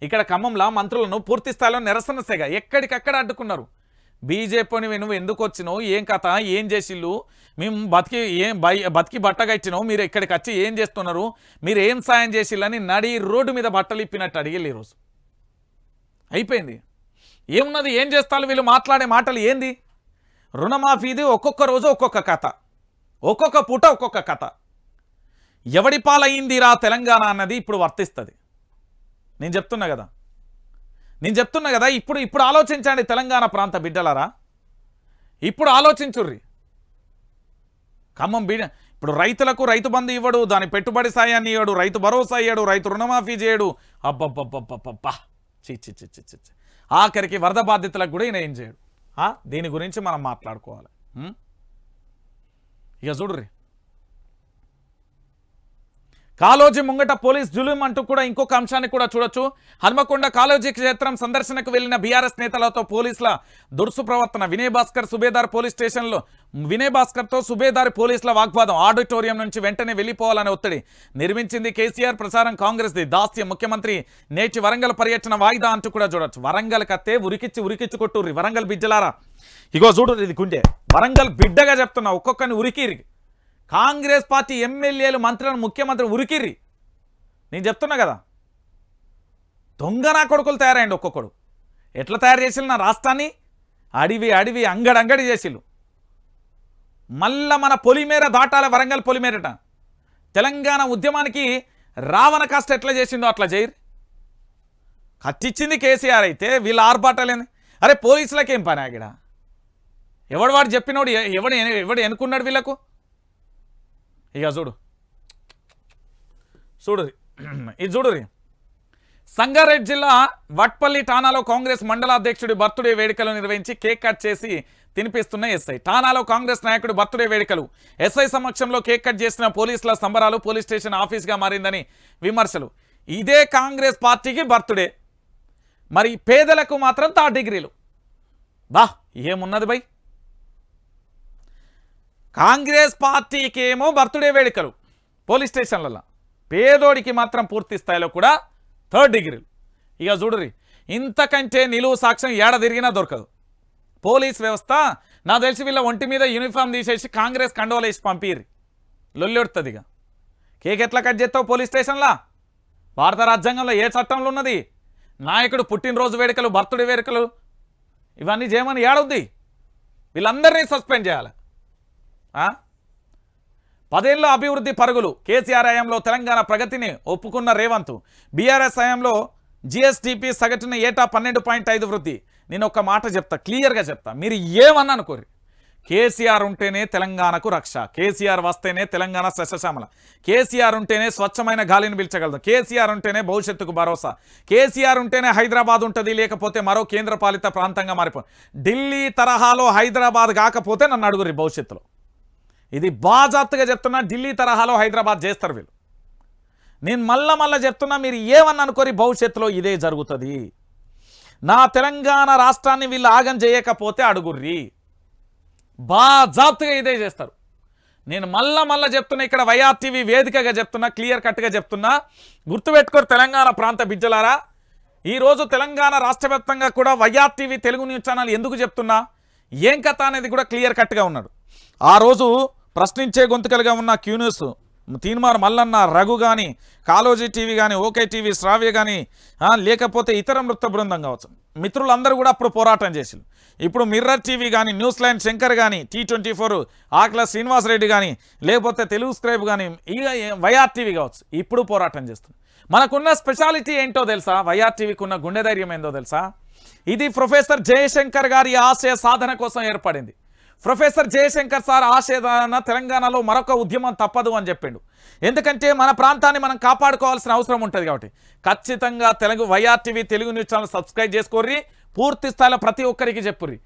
ఇక్కడ ఖమ్మంలో మంత్రులను పూర్తి స్థాయిలో నిరసన సెగ ఎక్కడికక్కడ అడ్డుకున్నారు. బీజేపీని నువ్వు ఎందుకు వచ్చినావు, ఏం కథ, ఏం చేసిళ్ళు, మేము బతికి బట్టగట్టినావు, మీరు ఇక్కడికి వచ్చి ఏం చేస్తున్నారు, మీరు ఏం సాయం చేసిళ్ళని నడి రోడ్డు మీద బట్టలు ఇప్పినట్టు అడిగిళ్ళు. ఈరోజు అయిపోయింది. ఏమున్నది, ఏం చేస్తారు వీళ్ళు మాట్లాడే మాటలు ఏంది? రుణమాఫీది ఒక్కొక్క రోజు ఒక్కొక్క కథ, ఒక్కొక్క పూట ఒక్కొక్క కథ. ఎవడి పాలయ్యిందిరా తెలంగాణ అన్నది ఇప్పుడు వర్తిస్తుంది. నేను చెప్తున్నా కదా ఇప్పుడు ఆలోచించండి తెలంగాణ ప్రాంత బిడ్డలారా, ఇప్పుడు ఆలోచించుర్రి. ఖమ్మం ఇప్పుడు రైతులకు రైతు బంధు ఇవ్వడు, దాని పెట్టుబడి సాయాన్ని ఇవ్వడు, రైతు భరోసా ఇవ్వడు, రైతు రుణమాఫీ చేయడు. అబ్బబ్బబ్బబ్బబ్బా చి. ఆఖరికి వరద బాధితులకు కూడా ఈయన ఏం చేయడు. దీని గురించి మనం మాట్లాడుకోవాలి. ఇక చూడుర్రి, కాళోజీ ముంగట పోలీస్ జులుం అంటూ కూడా ఇంకొక అంశాన్ని కూడా చూడొచ్చు. హన్మకొండ కాళోజీ క్షేత్రం సందర్శనకు వెళ్లిన బీఆర్ఎస్ నేతలతో పోలీసుల దురుసు ప్రవర్తన. వినయ్ భాస్కర్ సుబేదార్ పోలీస్ స్టేషన్లో వినయ్ భాస్కర్తో సుబేదార్ పోలీసుల వాగ్వాదం. ఆడిటోరియం నుంచి వెంటనే వెళ్లిపోవాలనే ఒత్తిడి. నిర్మించింది కేసీఆర్, ప్రచారం కాంగ్రెస్ది. దాస్యం. ముఖ్యమంత్రి నేటి వరంగల్ పర్యటన వాయిదా అంటూ కూడా చూడొచ్చు. వరంగల్ కత్తే ఉరికిచ్చి కొట్టుర్రి వరంగల్ బిడ్డలారా. ఇగో చూడు, ఇది గుండె వరంగల్ బిడ్డగా చెప్తున్నా, ఒక్కొక్కరిని ఉరికిరి. కాంగ్రెస్ పార్టీ ఎమ్మెల్యేలు, మంత్రులను, ముఖ్యమంత్రి ఉరికిర్రి. నేను చెప్తున్నా కదా, దొంగ నా కొడుకులు తయారైండి. ఒక్కొక్కడు ఎట్లా తయారు చేసిళ్ళు నా రాష్ట్రాన్ని? అడివి అంగడి చేసిళ్ళు. మళ్ళా మన పొలిమేర దాటాలి, వరంగల్ పొలిమేరట. తెలంగాణ ఉద్యమానికి రావణ కాస్ట్ ఎట్లా చేసిందో అట్లా చేయరు. కట్టించింది కేసీఆర్ అయితే వీళ్ళ ఆర్భాటాలేంది? అరే పోలీసులకేం పని ఆగిడ? ఎవడు వాడు చెప్పినోడు ఎవడు ఎన్నుకున్నాడు వీళ్ళకు? ఇక ఇది చూడురి. సంగారెడ్డి జిల్లా వట్పల్లి ఠాణాలో కాంగ్రెస్ మండల అధ్యక్షుడి బర్త్డే వేడుకలు నిర్వహించి కేక్ కట్ చేసి తినిపిస్తున్న ఎస్ఐ. ఠాణాలో కాంగ్రెస్ నాయకుడి బర్త్డే వేడుకలు. ఎస్ఐ సమక్షంలో కేక్ కట్ చేసిన పోలీసుల సంబరాలు. పోలీస్ స్టేషన్ ఆఫీస్గా మారిందని విమర్శలు. ఇదే కాంగ్రెస్ పార్టీకి బర్త్డే, మరి పేదలకు మాత్రం 3rd డిగ్రీలు. ఏమున్నది బై? కాంగ్రెస్ పార్టీకి ఏమో బర్త్డే వేడుకలు పోలీస్ స్టేషన్లలో, పేదోడికి మాత్రం పూర్తి స్థాయిలో కూడా 3rd డిగ్రీలు. ఇక చూడురి, ఇంతకంటే నిలువు సాక్ష్యం ఏడ తిరిగినా దొరకదు. పోలీస్ వ్యవస్థ నాకు తెలిసి వీళ్ళ ఒంటి మీద యూనిఫామ్ తీసేసి కాంగ్రెస్ కండోలు వేసి పంపిర్రి, లొల్లొడుతుంది. ఇక కేక్ ఎట్లా కట్ చేస్తావు పోలీస్ స్టేషన్లా? భారత రాజ్యాంగంలో ఏ చట్టంలో ఉన్నది? నాయకుడు పుట్టినరోజు వేడుకలు, బర్త్డే వేడుకలు ఇవన్నీ చేయమని ఏడవుద్ది? వీళ్ళందరినీ సస్పెండ్ చేయాలి. 10 ఏళ్ల అభివృద్ధి పరుగులు. కేసీఆర్ హయాంలో తెలంగాణ ప్రగతిని ఒప్పుకున్న రేవంత్. బీఆర్ఎస్ హయాంలో జిఎస్డిపి సగటున ఏటా 12.5 వృద్ధి. నేను ఒక మాట చెప్తా, క్లియర్గా చెప్తా, మీరు ఏమన్నా అనుకోరు. కేసీఆర్ ఉంటేనే తెలంగాణకు రక్ష, కేసీఆర్ వస్తేనే తెలంగాణ సస్యశ్యామల, కేసీఆర్ ఉంటేనే స్వచ్ఛమైన గాలిని పీల్చగలదు, కేసీఆర్ ఉంటేనే భవిష్యత్తుకు భరోసా, కేసీఆర్ ఉంటేనే హైదరాబాద్ ఉంటుంది, లేకపోతే మరో కేంద్రపాలిత ప్రాంతంగా మారిపోయింది. ఢిల్లీ తరహాలో హైదరాబాద్ కాకపోతే నన్ను అడుగురి భవిష్యత్తులో. ఇది బాజాప్తుగా చెప్తున్నా, ఢిల్లీ తరహాలో హైదరాబాద్ చేస్తారు వీళ్ళు. నేను మళ్ళా చెప్తున్నా, మీరు ఏమని అనుకోరి భవిష్యత్తులో ఇదే జరుగుతుంది. నా తెలంగాణ రాష్ట్రాన్ని వీళ్ళు ఆగం చేయకపోతే అడుగుర్రి, బాజాప్తుగా ఇదే చేస్తారు. నేను మళ్ళా చెప్తున్నా, ఇక్కడ వైఆర్టీవీ వేదికగా చెప్తున్నా, క్లియర్ కట్గా చెప్తున్నా, గుర్తుపెట్టుకోరు తెలంగాణ ప్రాంత బిడ్డలారా. ఈరోజు తెలంగాణ రాష్ట్ర వ్యాప్తంగా కూడా వైఆర్టీవీ తెలుగు న్యూస్ ఛానల్ ఎందుకు చెప్తున్నా, ఏం కథ అనేది కూడా క్లియర్ కట్గా ఉన్నాడు. ఆ రోజు ప్రశ్నించే గొంతుకలుగా ఉన్న క్యూ న్యూస్, తీన్మార్ మల్లన్న, రఘు కానీ, కాలోజీ టీవీ కానీ, ఓకే టీవీ, శ్రావ్య కానీ, లేకపోతే ఇతర నృత్య బృందం కావచ్చు, మిత్రులందరూ కూడా అప్పుడు పోరాటం చేసింది. ఇప్పుడు మిర్రర్ టీవీ కానీ, న్యూస్ లైన్ శంకర్ కానీ, T24 ఆకుల శ్రీనివాసరెడ్డి కానీ, లేకపోతే తెలుగు స్క్రైబ్ కానీ, ఇక వైఆర్టీవీ కావచ్చు, ఇప్పుడు పోరాటం చేస్తుంది. మనకున్న స్పెషాలిటీ ఏంటో తెలుసా, వైఆర్టీవీకి ఉన్న గుండె ధైర్యం ఏందో తెలుసా, ఇది ప్రొఫెసర్ జయశంకర్ గారి ఆశయ సాధన కోసం ఏర్పడింది. ప్రొఫెసర్ జయశంకర్ సార్ ఆశయ తెలంగాణలో మరొక ఉద్యమం తప్పదు అని చెప్పిండు. ఎందుకంటే మన ప్రాంతాన్ని మనం కాపాడుకోవాల్సిన అవసరం ఉంటుంది కాబట్టి ఖచ్చితంగా YRTV Telugu news channel subscribe చేసుకోర్రి, పూర్తి స్థాయిలో ప్రతి ఒక్కరికి చెప్పుర్రి.